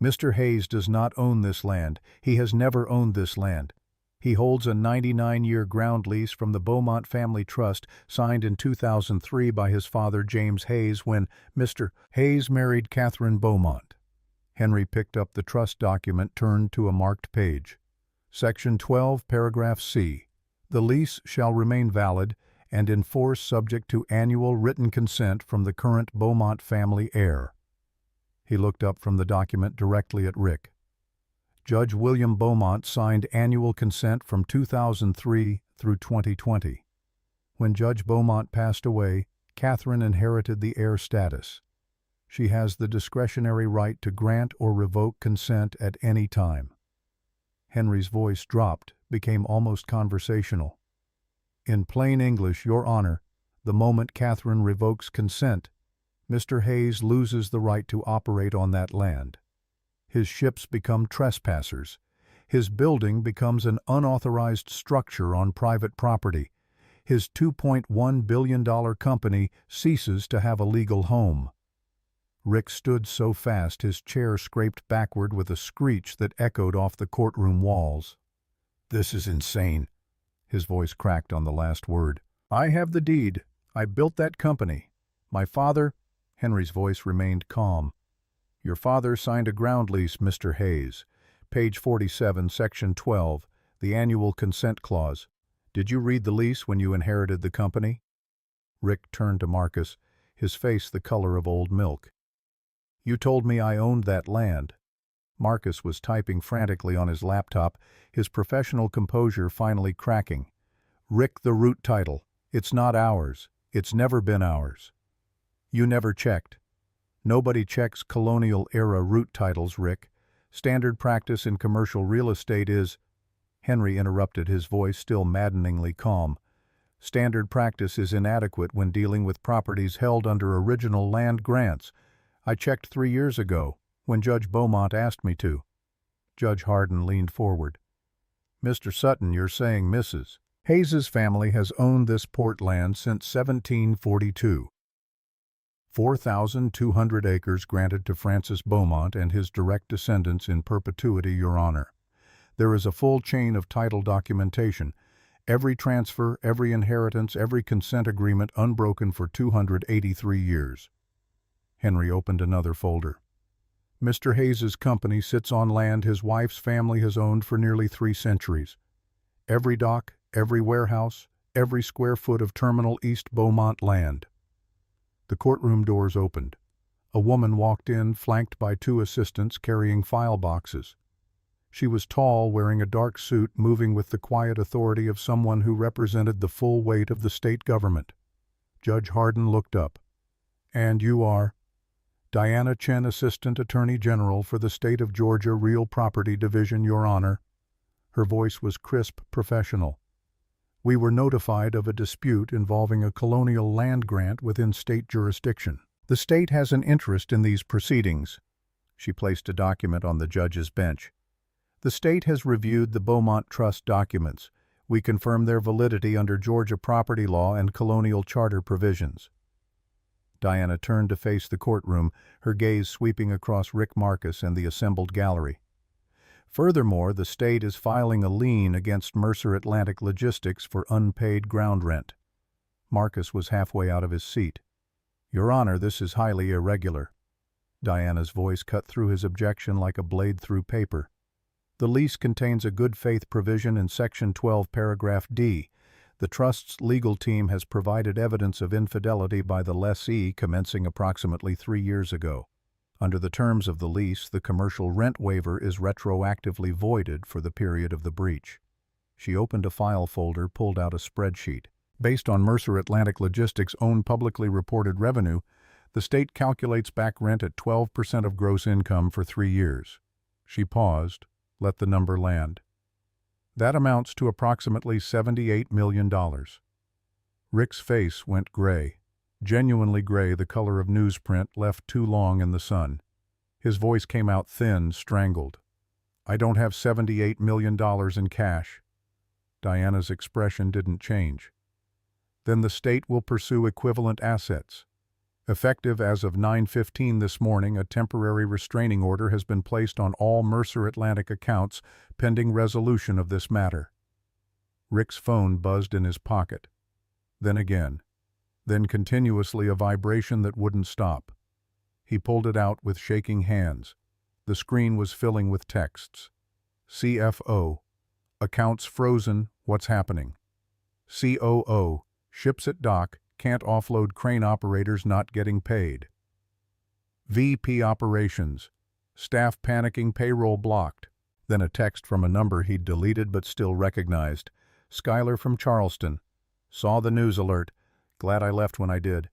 Mr. Hayes does not own this land. He has never owned this land. He holds a 99-year ground lease from the Beaumont Family Trust signed in 2003 by his father James Hayes when Mr. Hayes married Catherine Beaumont. Henry picked up the trust document, turned to a marked page. Section 12, paragraph C. The lease shall remain valid and in force subject to annual written consent from the current Beaumont family heir. He looked up from the document directly at Rick. Judge William Beaumont signed annual consent from 2003 through 2020. When Judge Beaumont passed away, Catherine inherited the heir status. She has the discretionary right to grant or revoke consent at any time. Henry's voice dropped, became almost conversational. In plain English, Your Honor, the moment Catherine revokes consent, Mr. Hayes loses the right to operate on that land. His ships become trespassers. His building becomes an unauthorized structure on private property. His $2.1 billion company ceases to have a legal home. Rick stood so fast his chair scraped backward with a screech that echoed off the courtroom walls. This is insane. His voice cracked on the last word. I have the deed. I built that company. My father... Henry's voice remained calm. Your father signed a ground lease, Mr. Hayes. Page 47, Section 12, the annual consent clause. Did you read the lease when you inherited the company? Rick turned to Marcus, his face the color of old milk. You told me I owned that land. Marcus was typing frantically on his laptop, his professional composure finally cracking. Rick, the root title. It's not ours. It's never been ours. You never checked. Nobody checks colonial-era root titles, Rick. Standard practice in commercial real estate is... Henry interrupted, his voice still maddeningly calm. Standard practice is inadequate when dealing with properties held under original land grants. I checked 3 years ago, when Judge Beaumont asked me to. Judge Hardin leaned forward. Mr. Sutton, you're saying Mrs. Hayes's family has owned this port land since 1742. 4,200 acres granted to Francis Beaumont and his direct descendants in perpetuity, Your Honor. There is a full chain of title documentation, every transfer, every inheritance, every consent agreement unbroken for 283 years. Henry opened another folder. Mr. Hayes's company sits on land his wife's family has owned for nearly 3 centuries. Every dock, every warehouse, every square foot of Terminal East Beaumont land. The courtroom doors opened. A woman walked in, flanked by 2 assistants carrying file boxes. She was tall, wearing a dark suit, moving with the quiet authority of someone who represented the full weight of the state government. Judge Hardin looked up. And you are? Diana Chen, Assistant Attorney General for the State of Georgia Real Property Division, Your Honor. Her voice was crisp, professional. We were notified of a dispute involving a colonial land grant within state jurisdiction. The state has an interest in these proceedings. She placed a document on the judge's bench. The state has reviewed the Beaumont Trust documents. We confirm their validity under Georgia property law and colonial charter provisions. Diana turned to face the courtroom, her gaze sweeping across Rick Marcus and the assembled gallery. Furthermore, the state is filing a lien against Mercer Atlantic Logistics for unpaid ground rent. Marcus was halfway out of his seat. Your Honor, this is highly irregular. Diana's voice cut through his objection like a blade through paper. The lease contains a good faith provision in Section 12, Paragraph D. The Trust's legal team has provided evidence of infidelity by the lessee commencing approximately 3 years ago. Under the terms of the lease, the commercial rent waiver is retroactively voided for the period of the breach. She opened a file folder, pulled out a spreadsheet. Based on Mercer Atlantic Logistics' own publicly reported revenue, the state calculates back rent at 12% of gross income for 3 years. She paused, let the number land. That amounts to approximately $78 million. Rick's face went gray. Genuinely gray, the color of newsprint left too long in the sun. His voice came out thin, strangled. I don't have $78 million in cash. Diana's expression didn't change. Then the state will pursue equivalent assets. Effective as of 9:15 this morning, a temporary restraining order has been placed on all Mercer Atlantic accounts pending resolution of this matter. Rick's phone buzzed in his pocket. Then again. Then continuously a vibration that wouldn't stop. He pulled it out with shaking hands. The screen was filling with texts. CFO. Accounts frozen, what's happening? COO. Ships at dock, can't offload crane operators not getting paid. VP Operations. Staff panicking, payroll blocked. Then a text from a number he'd deleted but still recognized. Skylar from Charleston. Saw the news alert. Glad I left when I did.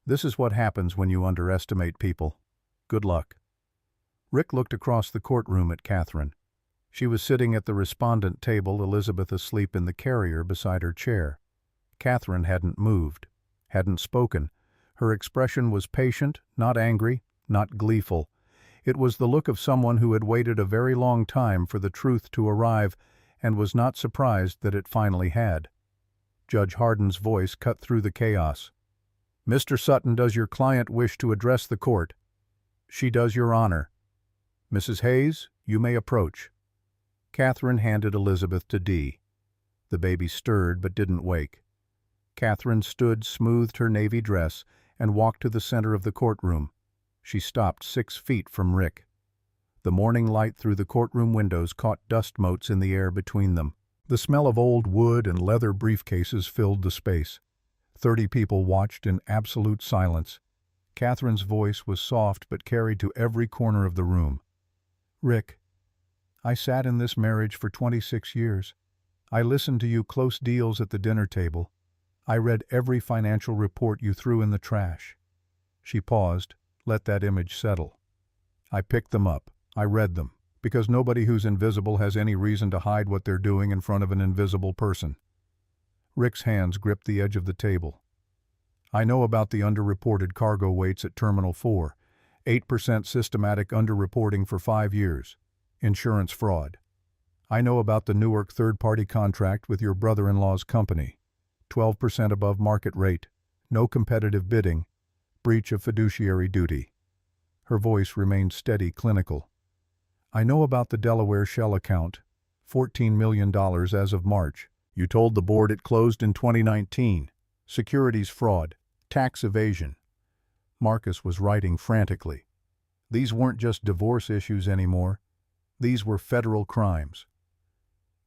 This is what happens when you underestimate people. Good luck. Rick looked across the courtroom at Catherine. She was sitting at the respondent table, Elizabeth asleep in the carrier beside her chair. Catherine hadn't moved, hadn't spoken. Her expression was patient, not angry, not gleeful. It was the look of someone who had waited a very long time for the truth to arrive and was not surprised that it finally had. Judge Hardin's voice cut through the chaos. Mr. Sutton, does your client wish to address the court? She does, Your Honor. Mrs. Hayes, you may approach. Catherine handed Elizabeth to Dee. The baby stirred but didn't wake. Catherine stood, smoothed her navy dress, and walked to the center of the courtroom. She stopped 6 feet from Rick. The morning light through the courtroom windows caught dust motes in the air between them. The smell of old wood and leather briefcases filled the space. 30 people watched in absolute silence. Catherine's voice was soft but carried to every corner of the room. Rick, I sat in this marriage for 26 years. I listened to you close deals at the dinner table. I read every financial report you threw in the trash. She paused, let that image settle. I picked them up. I read them, because nobody who's invisible has any reason to hide what they're doing in front of an invisible person. Rick's hands gripped the edge of the table. I know about the underreported cargo weights at Terminal 4, 8% systematic underreporting for 5 years, insurance fraud. I know about the Newark third-party contract with your brother-in-law's company, 12% above market rate, no competitive bidding, breach of fiduciary duty. Her voice remained steady, clinical. I know about the Delaware Shell account, $14 million as of March. You told the board it closed in 2019. Securities fraud, tax evasion. Marcus was writing frantically. These weren't just divorce issues anymore. These were federal crimes.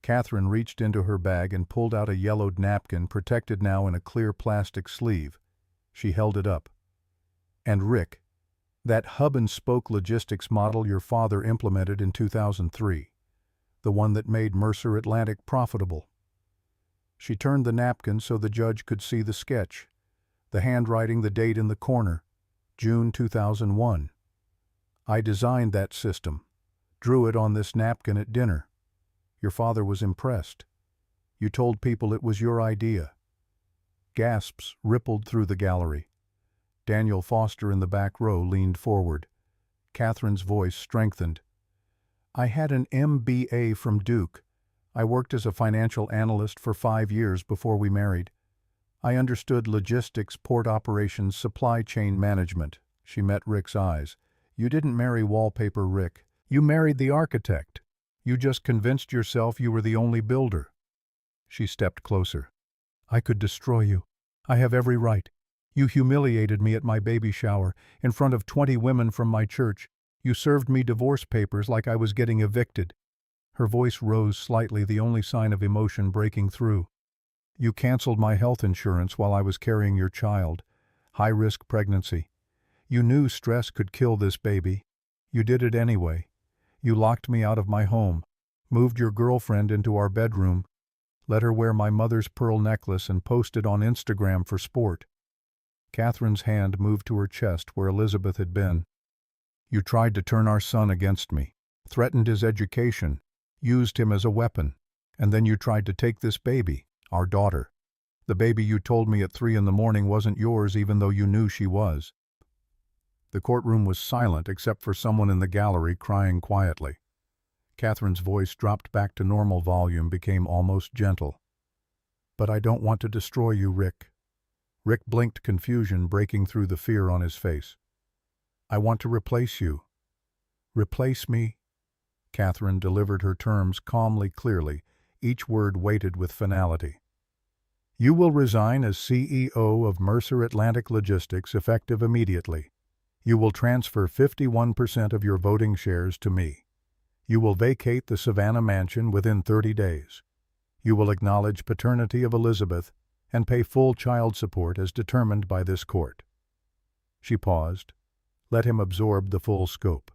Catherine reached into her bag and pulled out a yellowed napkin protected now in a clear plastic sleeve. She held it up. And Rick, that hub-and-spoke logistics model your father implemented in 2003, the one that made Mercer Atlantic profitable. She turned the napkin so the judge could see the sketch, the handwriting, the date in the corner. June 2001. I designed that system. Drew it on this napkin at dinner. Your father was impressed. You told people it was your idea. Gasps rippled through the gallery. Daniel Foster in the back row leaned forward. Catherine's voice strengthened. I had an MBA from Duke. I worked as a financial analyst for 5 years before we married. I understood logistics, port operations, supply chain management. She met Rick's eyes. You didn't marry wallpaper, Rick. You married the architect. You just convinced yourself you were the only builder. She stepped closer. I could destroy you. I have every right. You humiliated me at my baby shower, in front of 20 women from my church. You served me divorce papers like I was getting evicted. Her voice rose slightly, the only sign of emotion breaking through. You canceled my health insurance while I was carrying your child. High-risk pregnancy. You knew stress could kill this baby. You did it anyway. You locked me out of my home, moved your girlfriend into our bedroom, let her wear my mother's pearl necklace and post it on Instagram for sport. Catherine's hand moved to her chest where Elizabeth had been. You tried to turn our son against me, threatened his education, used him as a weapon, and then you tried to take this baby, our daughter. The baby you told me at 3 in the morning wasn't yours even though you knew she was. The courtroom was silent except for someone in the gallery crying quietly. Catherine's voice dropped back to normal volume, became almost gentle. But I don't want to destroy you, Rick. Rick blinked, confusion breaking through the fear on his face. I want to replace you. Replace me? Catherine delivered her terms calmly, clearly, each word weighted with finality. You will resign as CEO of Mercer Atlantic Logistics effective immediately. You will transfer 51% of your voting shares to me. You will vacate the Savannah mansion within 30 days. You will acknowledge paternity of Elizabeth and pay full child support as determined by this court. She paused. Let him absorb the full scope.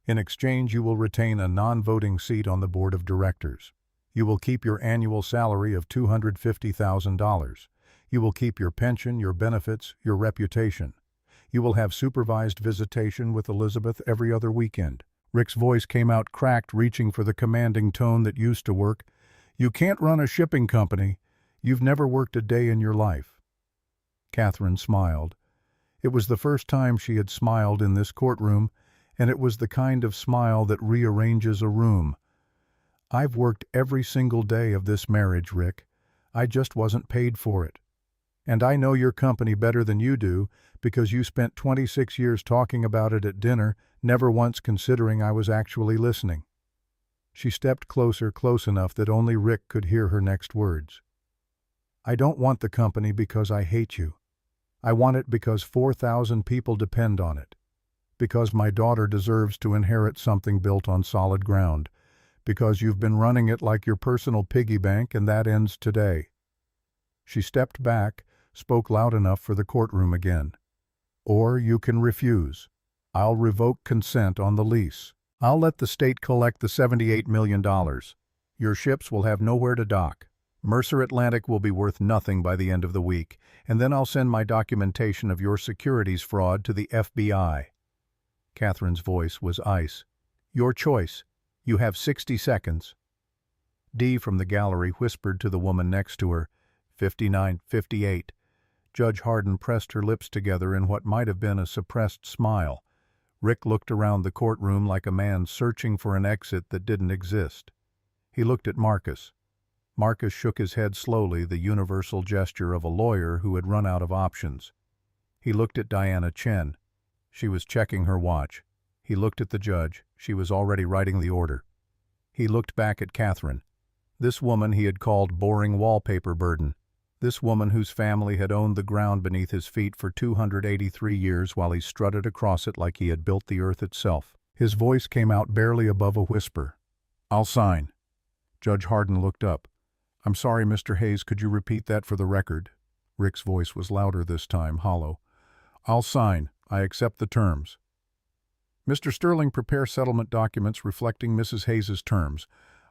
In exchange, you will retain a non-voting seat on the board of directors. You will keep your annual salary of $250,000. You will keep your pension, your benefits, your reputation. You will have supervised visitation with Elizabeth every other weekend. Rick's voice came out cracked, reaching for the commanding tone that used to work. You can't run a shipping company. You've never worked a day in your life. Catherine smiled. It was the first time she had smiled in this courtroom, and it was the kind of smile that rearranges a room. I've worked every single day of this marriage, Rick. I just wasn't paid for it. And I know your company better than you do because you spent 26 years talking about it at dinner, never once considering I was actually listening. She stepped closer, close enough that only Rick could hear her next words. I don't want the company because I hate you. I want it because 4,000 people depend on it. Because my daughter deserves to inherit something built on solid ground. Because you've been running it like your personal piggy bank, and that ends today. She stepped back, spoke loud enough for the courtroom again. Or you can refuse. I'll revoke consent on the lease. I'll let the state collect the $78 million. Your ships will have nowhere to dock. Mercer Atlantic will be worth nothing by the end of the week, and then I'll send my documentation of your securities fraud to the FBI. Catherine's voice was ice. Your choice. You have 60 seconds. Dee from the gallery whispered to the woman next to her, 59, 58. Judge Harden pressed her lips together in what might have been a suppressed smile. Rick looked around the courtroom like a man searching for an exit that didn't exist. He looked at Marcus. Marcus shook his head slowly, the universal gesture of a lawyer who had run out of options. He looked at Diana Chen. She was checking her watch. He looked at the judge. She was already writing the order. He looked back at Catherine. This woman he had called boring wallpaper burden. This woman whose family had owned the ground beneath his feet for 283 years while he strutted across it like he had built the earth itself. His voice came out barely above a whisper. I'll sign. Judge Harden looked up. I'm sorry, Mr. Hayes, could you repeat that for the record? Rick's voice was louder this time, hollow. I'll sign. I accept the terms. Mr. Sterling, prepare settlement documents reflecting Mrs. Hayes's terms.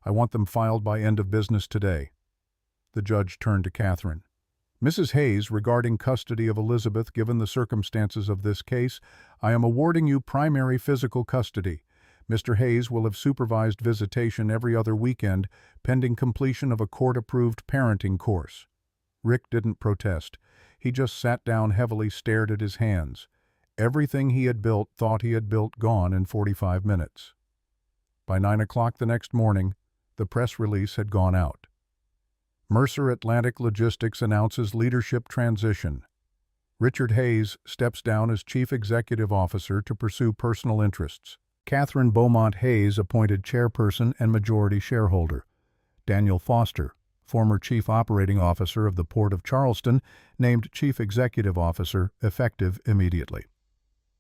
I want them filed by end of business today. The judge turned to Catherine. Mrs. Hayes, regarding custody of Elizabeth given the circumstances of this case, I am awarding you primary physical custody. Mr. Hayes will have supervised visitation every other weekend, pending completion of a court-approved parenting course. Rick didn't protest. He just sat down heavily, stared at his hands. Everything he had built, thought he had built, gone in 45 minutes. By 9 o'clock the next morning, the press release had gone out. Mercer Atlantic Logistics announces leadership transition. Richard Hayes steps down as Chief Executive Officer to pursue personal interests. Catherine Beaumont Hayes appointed chairperson and majority shareholder. Daniel Foster, former Chief Operating Officer of the Port of Charleston, named Chief Executive Officer, effective immediately.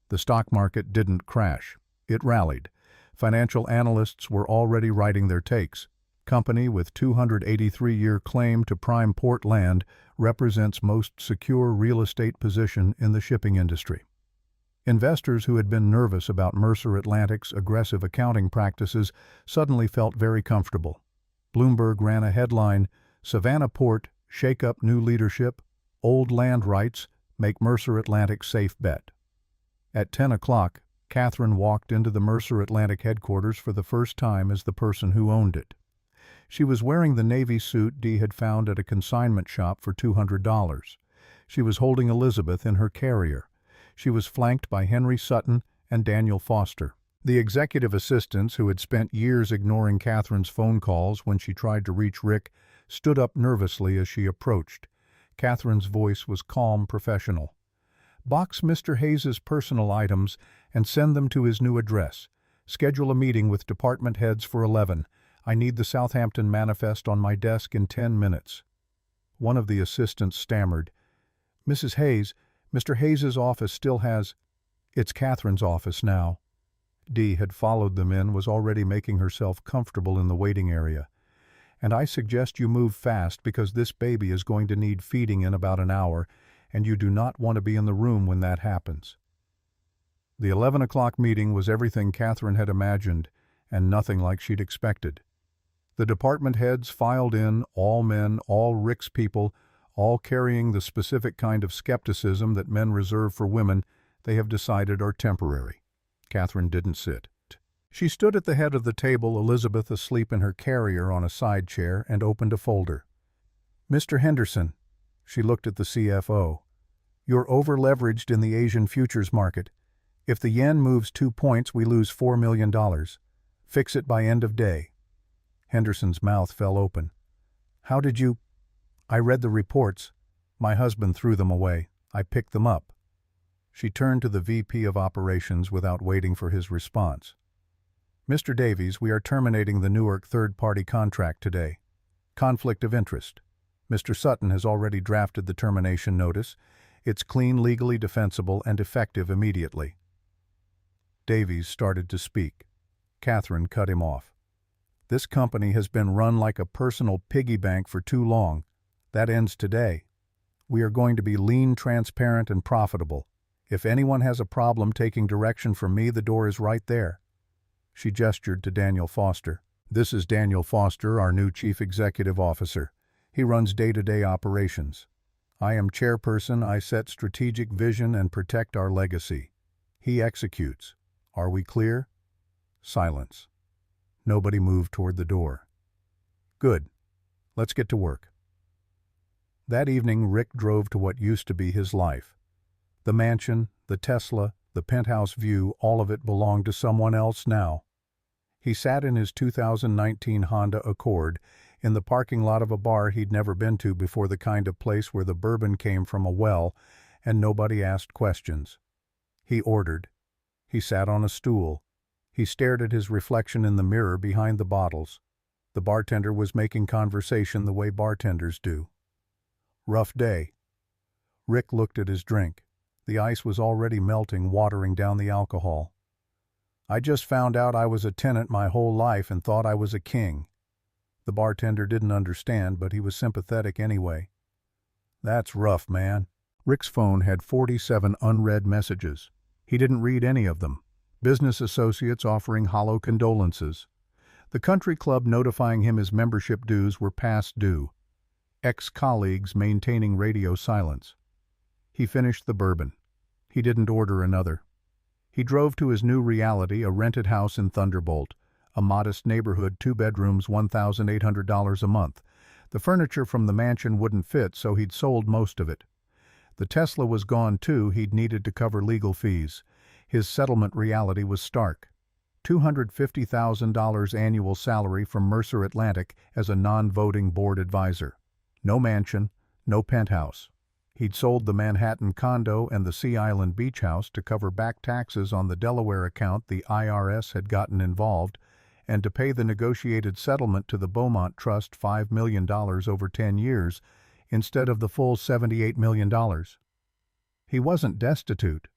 The stock market didn't crash. It rallied. Financial analysts were already writing their takes. Company with 283-year claim to prime port land represents most secure real estate position in the shipping industry. Investors who had been nervous about Mercer Atlantic's aggressive accounting practices suddenly felt very comfortable. Bloomberg ran a headline, "Savannah Port, Shake Up New Leadership, Old Land Rights, Make Mercer Atlantic Safe Bet." At 10 o'clock, Catherine walked into the Mercer Atlantic headquarters for the first time as the person who owned it. She was wearing the navy suit Dee had found at a consignment shop for $200. She was holding Elizabeth in her carrier. She was flanked by Henry Sutton and Daniel Foster. The executive assistants, who had spent years ignoring Catherine's phone calls when she tried to reach Rick, stood up nervously as she approached. Catherine's voice was calm, professional. "Box Mr. Hayes's personal items and send them to his new address. Schedule a meeting with department heads for 11. I need the Southampton manifest on my desk in 10 minutes. One of the assistants stammered, "Mrs. Hayes, Mr. Hayes's office still has—" "It's Catherine's office now." Dee had followed them in, was already making herself comfortable in the waiting area. "And I suggest you move fast because this baby is going to need feeding in about an hour, and you do not want to be in the room when that happens." The 11 o'clock meeting was everything Catherine had imagined, and nothing like she'd expected. The department heads filed in, all men, all Rick's people, all carrying the specific kind of skepticism that men reserve for women they have decided are temporary. Catherine didn't sit. She stood at the head of the table, Elizabeth asleep in her carrier on a side chair, and opened a folder. "Mr. Henderson," she looked at the CFO, "you're over-leveraged in the Asian futures market. If the yen moves 2 points, we lose $4 million. Fix it by end of day." Henderson's mouth fell open. "How did you—" "I read the reports. My husband threw them away. I picked them up." She turned to the VP of Operations without waiting for his response. "Mr. Davies, we are terminating the Newark third-party contract today. Conflict of interest. Mr. Sutton has already drafted the termination notice. It's clean, legally defensible, and effective immediately." Davies started to speak. Catherine cut him off. "This company has been run like a personal piggy bank for too long. That ends today. We are going to be lean, transparent, and profitable. If anyone has a problem taking direction from me, the door is right there." She gestured to Daniel Foster. "This is Daniel Foster, our new Chief Executive Officer. He runs day-to-day operations. I am chairperson. I set strategic vision and protect our legacy. He executes. Are we clear?" Silence. Nobody moved toward the door. "Good. Let's get to work." That evening, Rick drove to what used to be his life. The mansion, the Tesla, the penthouse view, all of it belonged to someone else now. He sat in his 2019 Honda Accord in the parking lot of a bar he'd never been to before, the kind of place where the bourbon came from a well and nobody asked questions. He ordered. He sat on a stool. He stared at his reflection in the mirror behind the bottles. The bartender was making conversation the way bartenders do. Rough day. Rick looked at his drink. The ice was already melting, watering down the alcohol. "I just found out I was a tenant my whole life and thought I was a king." The bartender didn't understand, but he was sympathetic anyway. "That's rough, man." Rick's phone had 47 unread messages. He didn't read any of them. Business associates offering hollow condolences. The country club notifying him his membership dues were past due. ex-colleagues maintaining radio silence. He finished the bourbon. He didn't order another. He drove to his new reality, a rented house in Thunderbolt, a modest neighborhood, 2 bedrooms, $1,800 a month. The furniture from the mansion wouldn't fit, so he'd sold most of it. The Tesla was gone too. He'd needed to cover legal fees. His settlement reality was stark. $250,000 annual salary from Mercer Atlantic as a non-voting board advisor. No mansion, no penthouse. He'd sold the Manhattan condo and the Sea Island beach house to cover back taxes on the Delaware account the IRS had gotten involved, and to pay the negotiated settlement to the Beaumont Trust, $5 million over 10 years, instead of the full $78 million. He wasn't destitute,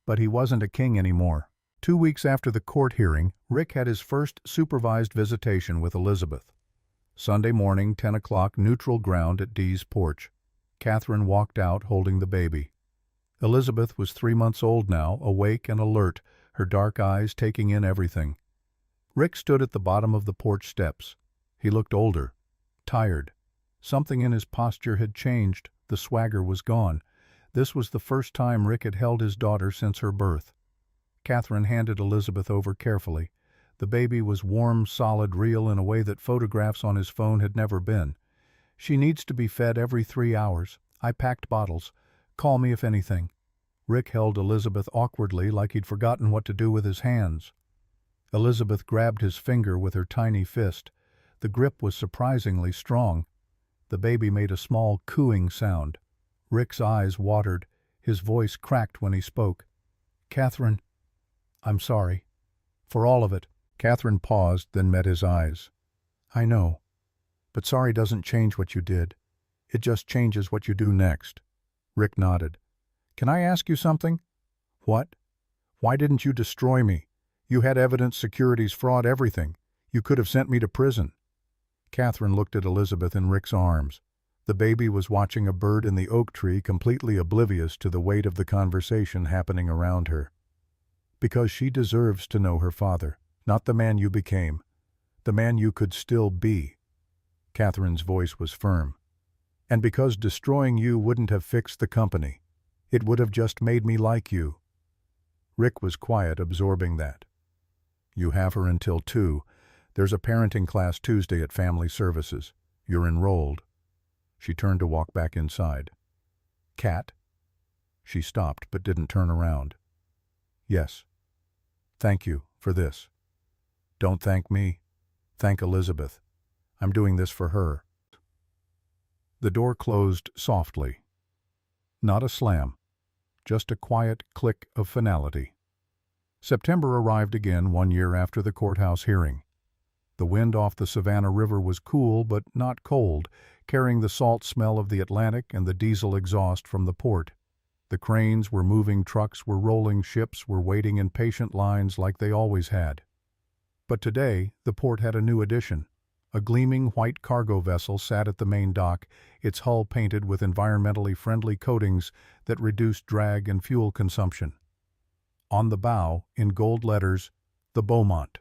but he wasn't a king anymore. 2 weeks after the court hearing, Rick had his first supervised visitation with Elizabeth. Sunday morning, 10 o'clock, neutral ground at Dee's porch. Catherine walked out holding the baby. Elizabeth was 3 months old now, awake and alert, her dark eyes taking in everything. Rick stood at the bottom of the porch steps. He looked older, tired. Something in his posture had changed. The swagger was gone. This was the first time Rick had held his daughter since her birth. Catherine handed Elizabeth over carefully. The baby was warm, solid, real in a way that photographs on his phone had never been. "She needs to be fed every 3 hours. I packed bottles. Call me if anything." Rick held Elizabeth awkwardly, like he'd forgotten what to do with his hands. Elizabeth grabbed his finger with her tiny fist. The grip was surprisingly strong. The baby made a small cooing sound. Rick's eyes watered. His voice cracked when he spoke. "Catherine, I'm sorry. For all of it." Catherine paused, then met his eyes. "I know. But sorry doesn't change what you did. It just changes what you do next." Rick nodded. "Can I ask you something?" "What?" "Why didn't you destroy me? You had evidence, securities, fraud, everything. You could have sent me to prison." Catherine looked at Elizabeth in Rick's arms. The baby was watching a bird in the oak tree, completely oblivious to the weight of the conversation happening around her. "Because she deserves to know her father, not the man you became. The man you could still be." Catherine's voice was firm. "And because destroying you wouldn't have fixed the company. It would have just made me like you." Rick was quiet, absorbing that. "You have her until 2. There's a parenting class Tuesday at Family Services. You're enrolled." She turned to walk back inside. "Cat?" She stopped but didn't turn around. "Yes. Thank you for this." "Don't thank me. Thank Elizabeth. I'm doing this for her." The door closed softly. Not a slam, just a quiet click of finality. September arrived again 1 year after the courthouse hearing. The wind off the Savannah River was cool but not cold, carrying the salt smell of the Atlantic and the diesel exhaust from the port. The cranes were moving, trucks were rolling, ships were waiting in patient lines like they always had. But today, the port had a new addition. A gleaming white cargo vessel sat at the main dock, its hull painted with environmentally friendly coatings that reduced drag and fuel consumption. On the bow, in gold letters, the Beaumont.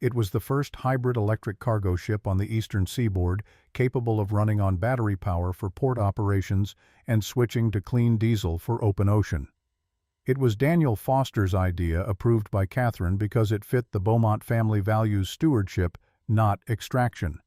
It was the first hybrid electric cargo ship on the eastern seaboard, capable of running on battery power for port operations and switching to clean diesel for open ocean. It was Daniel Foster's idea, approved by Catherine because it fit the Beaumont family values: stewardship, not extraction.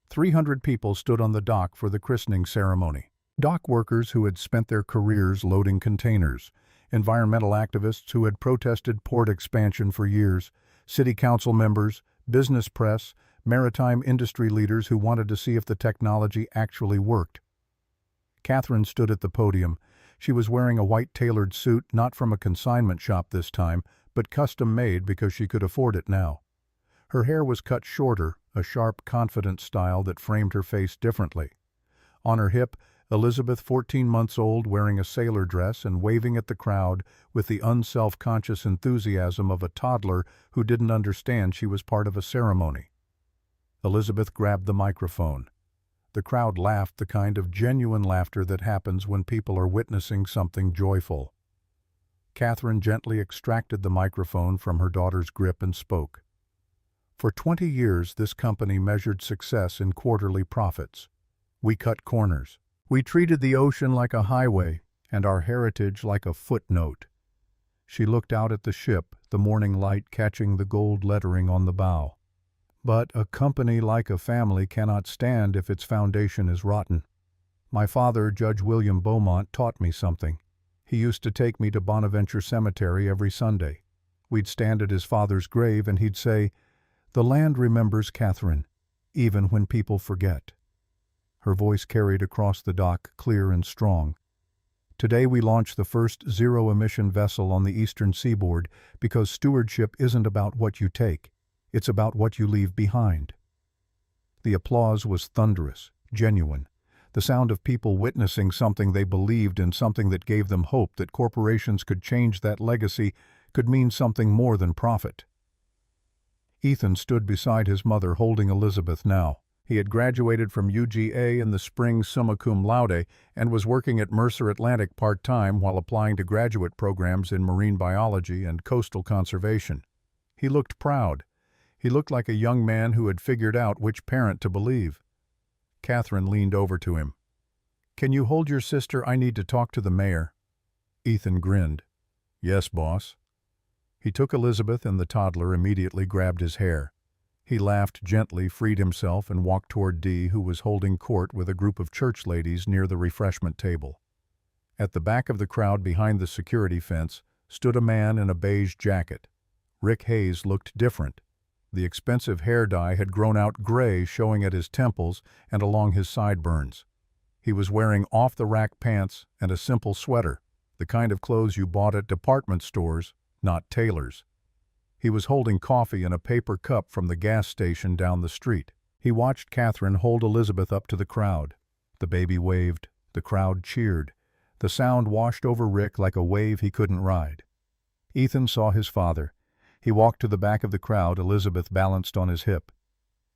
300 people stood on the dock for the christening ceremony. Dock workers who had spent their careers loading containers, environmental activists who had protested port expansion for years, city council members, business press, maritime industry leaders who wanted to see if the technology actually worked. Catherine stood at the podium. She was wearing a white tailored suit, not from a consignment shop this time, but custom-made because she could afford it now. Her hair was cut shorter, a sharp, confident style that framed her face differently. On her hip, Elizabeth, 14 months old, wearing a sailor dress and waving at the crowd with the unself-conscious enthusiasm of a toddler who didn't understand she was part of a ceremony. Elizabeth grabbed the microphone. The crowd laughed, the kind of genuine laughter that happens when people are witnessing something joyful. Catherine gently extracted the microphone from her daughter's grip and spoke. "For 20 years, this company measured success in quarterly profits. We cut corners. We treated the ocean like a highway and our heritage like a footnote. She looked out at the ship, the morning light catching the gold lettering on the bow. But a company like a family cannot stand if its foundation is rotten. My father, Judge William Beaumont, taught me something. He used to take me to Bonaventure Cemetery every Sunday. We'd stand at his father's grave and he'd say, "The land remembers Catherine, even when people forget." Her voice carried across the dock, clear and strong. Today we launch the first zero-emission vessel on the eastern seaboard because stewardship isn't about what you take, it's about what you leave behind. The applause was thunderous, genuine, the sound of people witnessing something they believed in, something that gave them hope that corporations could change that legacy, could mean something more than profit. Ethan stood beside his mother holding Elizabeth now. He had graduated from UGA in the spring summa cum laude and was working at Mercer Atlantic part-time while applying to graduate programs in marine biology and coastal conservation. He looked proud. He looked like a young man who had figured out which parent to believe. Catherine leaned over to him. "Can you hold your sister? I need to talk to the mayor." Ethan grinned. "Yes, boss." He took Elizabeth, and the toddler immediately grabbed his hair. He laughed gently, freed himself, and walked toward Dee, who was holding court with a group of church ladies near the refreshment table. At the back of the crowd behind the security fence stood a man in a beige jacket. Rick Hayes looked different. The expensive hair dye had grown out gray, showing at his temples and along his sideburns. He was wearing off-the-rack pants and a simple sweater, the kind of clothes you bought at department stores, not tailors. He was holding coffee in a paper cup from the gas station down the street. He watched Catherine hold Elizabeth up to the crowd. The baby waved. The crowd cheered. The sound washed over Rick like a wave he couldn't ride. Ethan saw his father. He walked to the back of the crowd, Elizabeth balanced on his hip.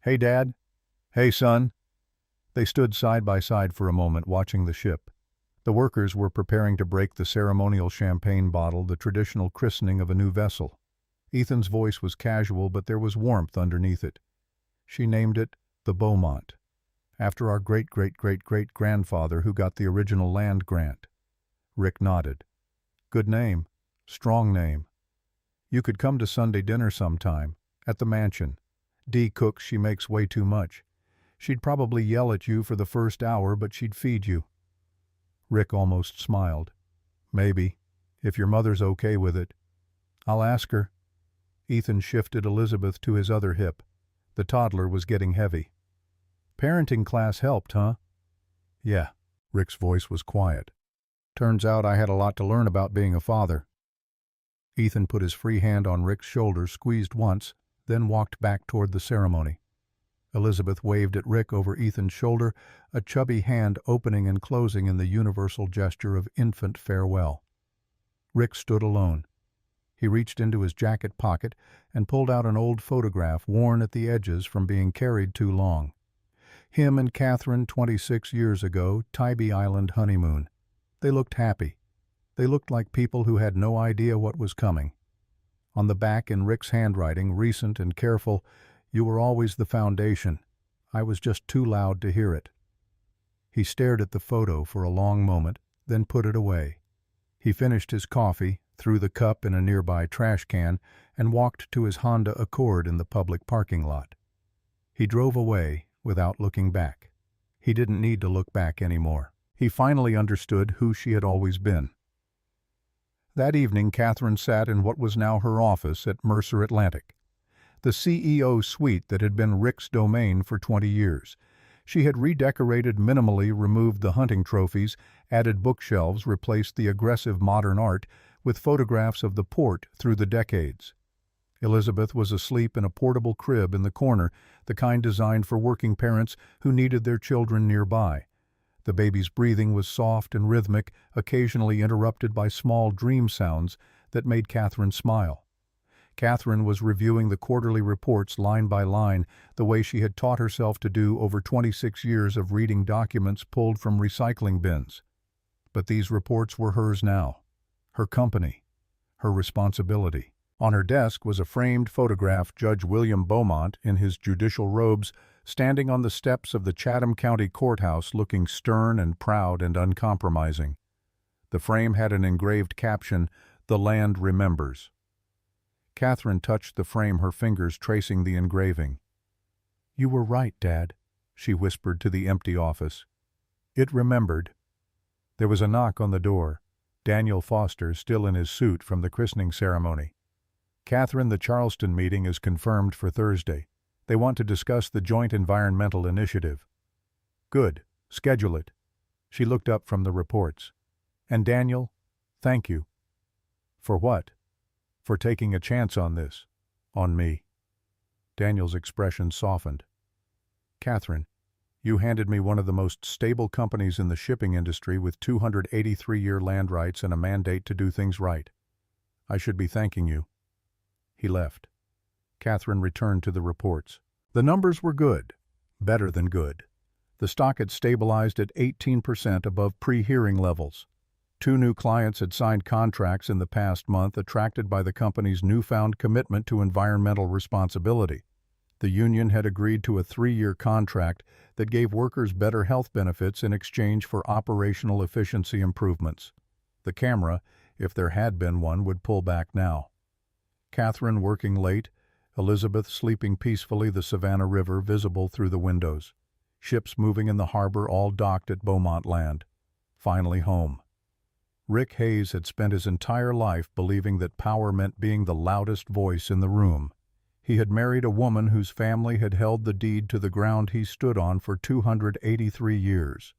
"Hey, Dad." "Hey, son." They stood side by side for a moment, watching the ship. The workers were preparing to break the ceremonial champagne bottle, the traditional christening of a new vessel. Ethan's voice was casual, but there was warmth underneath it. "She named it the Beaumont, after our great-great-great-great-grandfather who got the original land grant." Rick nodded. "Good name. Strong name. You could come to Sunday dinner sometime, at the mansion. Dee cooks, she makes way too much. She'd probably yell at you for the first hour, but she'd feed you." Rick almost smiled. "Maybe, if your mother's okay with it. I'll ask her." Ethan shifted Elizabeth to his other hip. The toddler was getting heavy. "Parenting class helped, huh?" "Yeah." Rick's voice was quiet. "Turns out I had a lot to learn about being a father." Ethan put his free hand on Rick's shoulder, squeezed once, then walked back toward the ceremony. Elizabeth waved at Rick over Ethan's shoulder, a chubby hand opening and closing in the universal gesture of infant farewell. Rick stood alone. He reached into his jacket pocket and pulled out an old photograph worn at the edges from being carried too long. Him and Catherine 26 years ago, Tybee Island honeymoon. They looked happy. They looked like people who had no idea what was coming. On the back, in Rick's handwriting, recent and careful, "You were always the foundation. I was just too loud to hear it." He stared at the photo for a long moment, then put it away. He finished his coffee, threw the cup in a nearby trash can, and walked to his Honda Accord in the public parking lot. He drove away without looking back. He didn't need to look back anymore. He finally understood who she had always been. That evening, Catherine sat in what was now her office at Mercer Atlantic, the CEO suite that had been Rick's domain for 20 years. She had redecorated minimally, removed the hunting trophies, added bookshelves, replaced the aggressive modern art with photographs of the port through the decades. Elizabeth was asleep in a portable crib in the corner, the kind designed for working parents who needed their children nearby. The baby's breathing was soft and rhythmic, occasionally interrupted by small dream sounds that made Catherine smile. Catherine was reviewing the quarterly reports line by line, the way she had taught herself to do over 26 years of reading documents pulled from recycling bins. But these reports were hers now. Her company. Her responsibility. On her desk was a framed photograph, Judge William Beaumont, in his judicial robes, standing on the steps of the Chatham County Courthouse looking stern and proud and uncompromising. The frame had an engraved caption, "The Land Remembers." Catherine touched the frame, her fingers tracing the engraving. "You were right, Dad," she whispered to the empty office. It remembered. There was a knock on the door. Daniel Foster, still in his suit from the christening ceremony. "Catherine, the Charleston meeting is confirmed for Thursday. They want to discuss the joint environmental initiative." "Good. Schedule it." She looked up from the reports. "And Daniel, thank you." "For what?" "For taking a chance on this. On me." Daniel's expression softened. "Catherine, you handed me one of the most stable companies in the shipping industry with 283-year land rights and a mandate to do things right. I should be thanking you." He left. Catherine returned to the reports. The numbers were good. Better than good. The stock had stabilized at 18% above pre-hearing levels. 2 new clients had signed contracts in the past month, attracted by the company's newfound commitment to environmental responsibility. The union had agreed to a 3-year contract that gave workers better health benefits in exchange for operational efficiency improvements. The camera, if there had been one, would pull back now. Catherine working late, Elizabeth sleeping peacefully, the Savannah River visible through the windows. Ships moving in the harbor, all docked at Beaumont Land. Finally home. Rick Hayes had spent his entire life believing that power meant being the loudest voice in the room. He had married a woman whose family had held the deed to the ground he stood on for 283 years.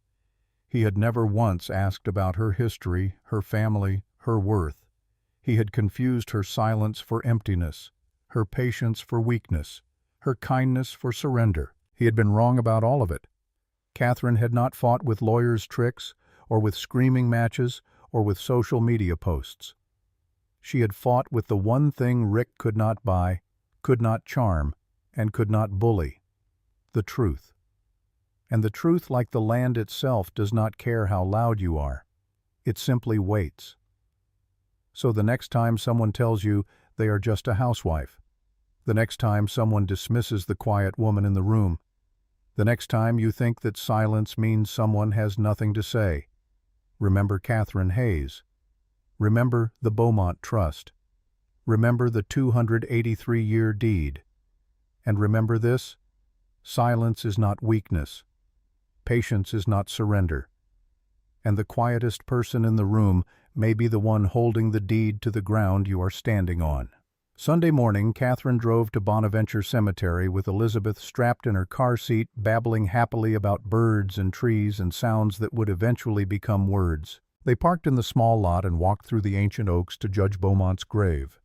He had never once asked about her history, her family, her worth. He had confused her silence for emptiness, her patience for weakness, her kindness for surrender. He had been wrong about all of it. Catherine had not fought with lawyers' tricks, or with screaming matches, or with social media posts. She had fought with the one thing Rick could not buy, could not charm, and could not bully: the truth. And the truth, like the land itself, does not care how loud you are. It simply waits. So the next time someone tells you they are just a housewife, the next time someone dismisses the quiet woman in the room, the next time you think that silence means someone has nothing to say, remember Catherine Hayes. Remember the Beaumont Trust. Remember the 283-year deed. And remember this: silence is not weakness. Patience is not surrender. And the quietest person in the room may be the one holding the deed to the ground you are standing on. Sunday morning, Catherine drove to Bonaventure Cemetery with Elizabeth strapped in her car seat, babbling happily about birds and trees and sounds that would eventually become words. They parked in the small lot and walked through the ancient oaks to Judge Beaumont's grave.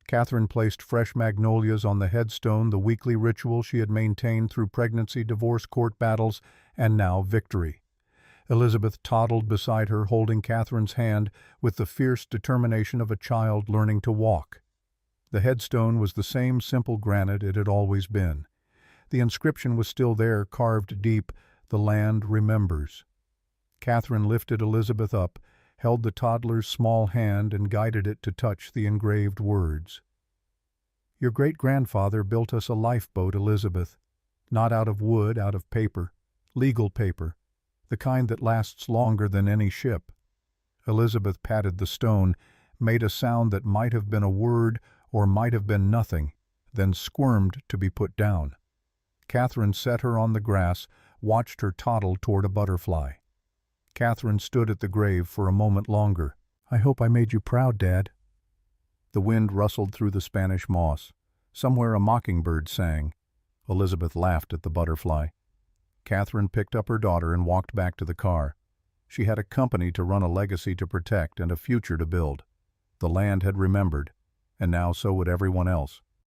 Catherine placed fresh magnolias on the headstone, the weekly ritual she had maintained through pregnancy, divorce court battles, and now victory. Elizabeth toddled beside her, holding Catherine's hand with the fierce determination of a child learning to walk. The headstone was the same simple granite it had always been. The inscription was still there, carved deep: "The Land Remembers." Catherine lifted Elizabeth up, held the toddler's small hand, and guided it to touch the engraved words. "Your great-grandfather built us a lifeboat, Elizabeth. Not out of wood, out of paper. Legal paper. The kind that lasts longer than any ship." Elizabeth patted the stone, made a sound that might have been a word or might have been nothing, then squirmed to be put down. Catherine set her on the grass, watched her toddle toward a butterfly. Catherine stood at the grave for a moment longer. "I hope I made you proud, Dad." The wind rustled through the Spanish moss. Somewhere a mockingbird sang. Elizabeth laughed at the butterfly. Catherine picked up her daughter and walked back to the car. She had a company to run, a legacy to protect, and a future to build. The land had remembered, and now so would everyone else.